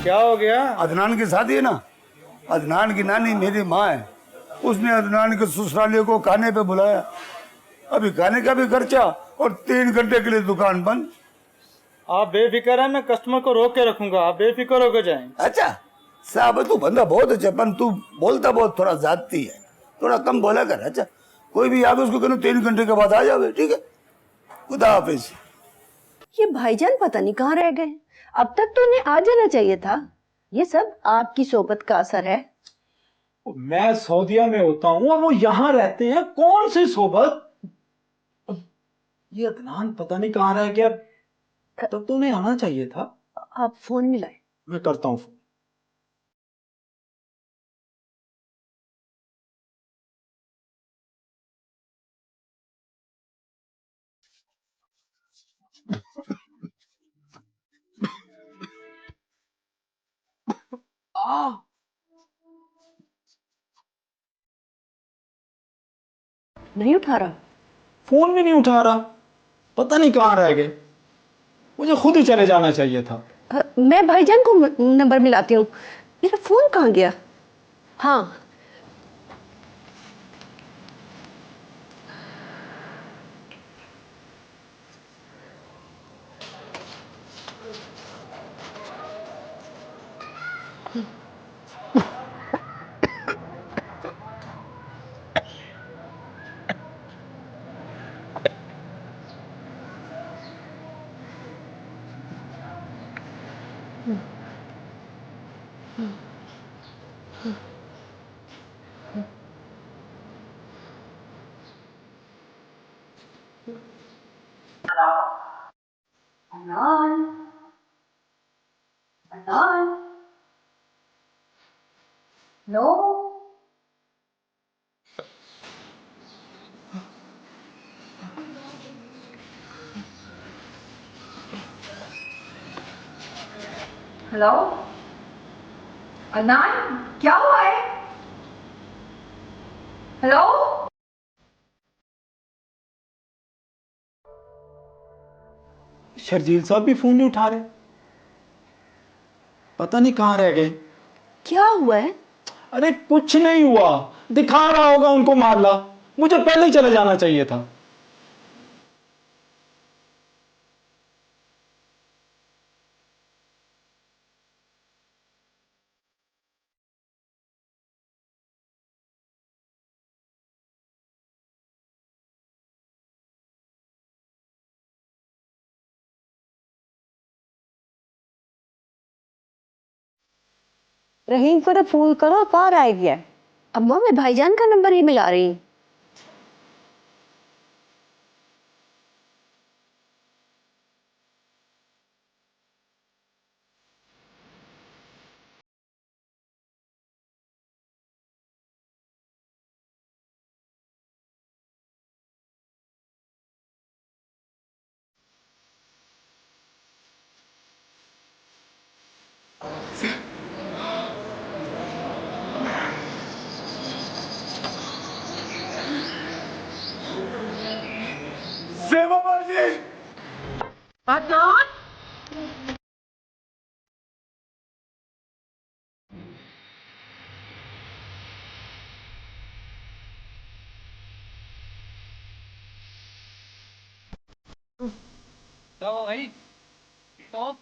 क्या हो गया? अदनान की शादी है ना, अदनान की नानी मेरी माँ है, उसने अदनान के ससुरालियों को खाने पे बुलाया। अभी खाने का भी खर्चा और 3 घंटे के लिए दुकान बंद। आप बेफिक्र है, मैं कस्टमर को रोक के रखूंगा, आप बेफिक्र होकर जाएं। अच्छा साहब, तू बंदा बहुत अच्छा, पर तू बोलता बहुत थोड़ा जाती है, थोड़ा कम बोला कर। अच्छा कोई भी आगे उसको कहना 3 घंटे के बाद आ जाओगे, ठीक है? खुदा हाफिज। ये भाईजान पता नहीं कहाँ रह गए, अब तक तो उन्हें आ जाना चाहिए था। ये सब आपकी सोबत का असर है। मैं सऊदीया में होता हूँ और वो यहाँ रहते हैं, कौन सी सोबत? ये अदनान पता नहीं कहाँ रह गया, तब तो उन्हें आना चाहिए था। आप फोन मिलाए। मैं करता हूँ फोन। नहीं उठा रहा। फोन भी नहीं उठा रहा, पता नहीं कहाँ रह गए। मुझे खुद ही चले जाना चाहिए था। मैं भाईजान को नंबर मिलाती हूँ। मेरा फोन कहाँ गया? हाँ, हेलो अदनान, क्या हुआ है? हेलो शर्जील साहब भी फोन नहीं उठा रहे, पता नहीं कहाँ रह गए। क्या हुआ है? अरे कुछ नहीं हुआ, दिखा रहा होगा उनको मारला, मुझे पहले ही चले जाना चाहिए था। रहीम को तो फोन करो, कहाँ रह गया? अम्मा मैं भाईजान का नंबर ही मिला रही हूँ। तो भाई तो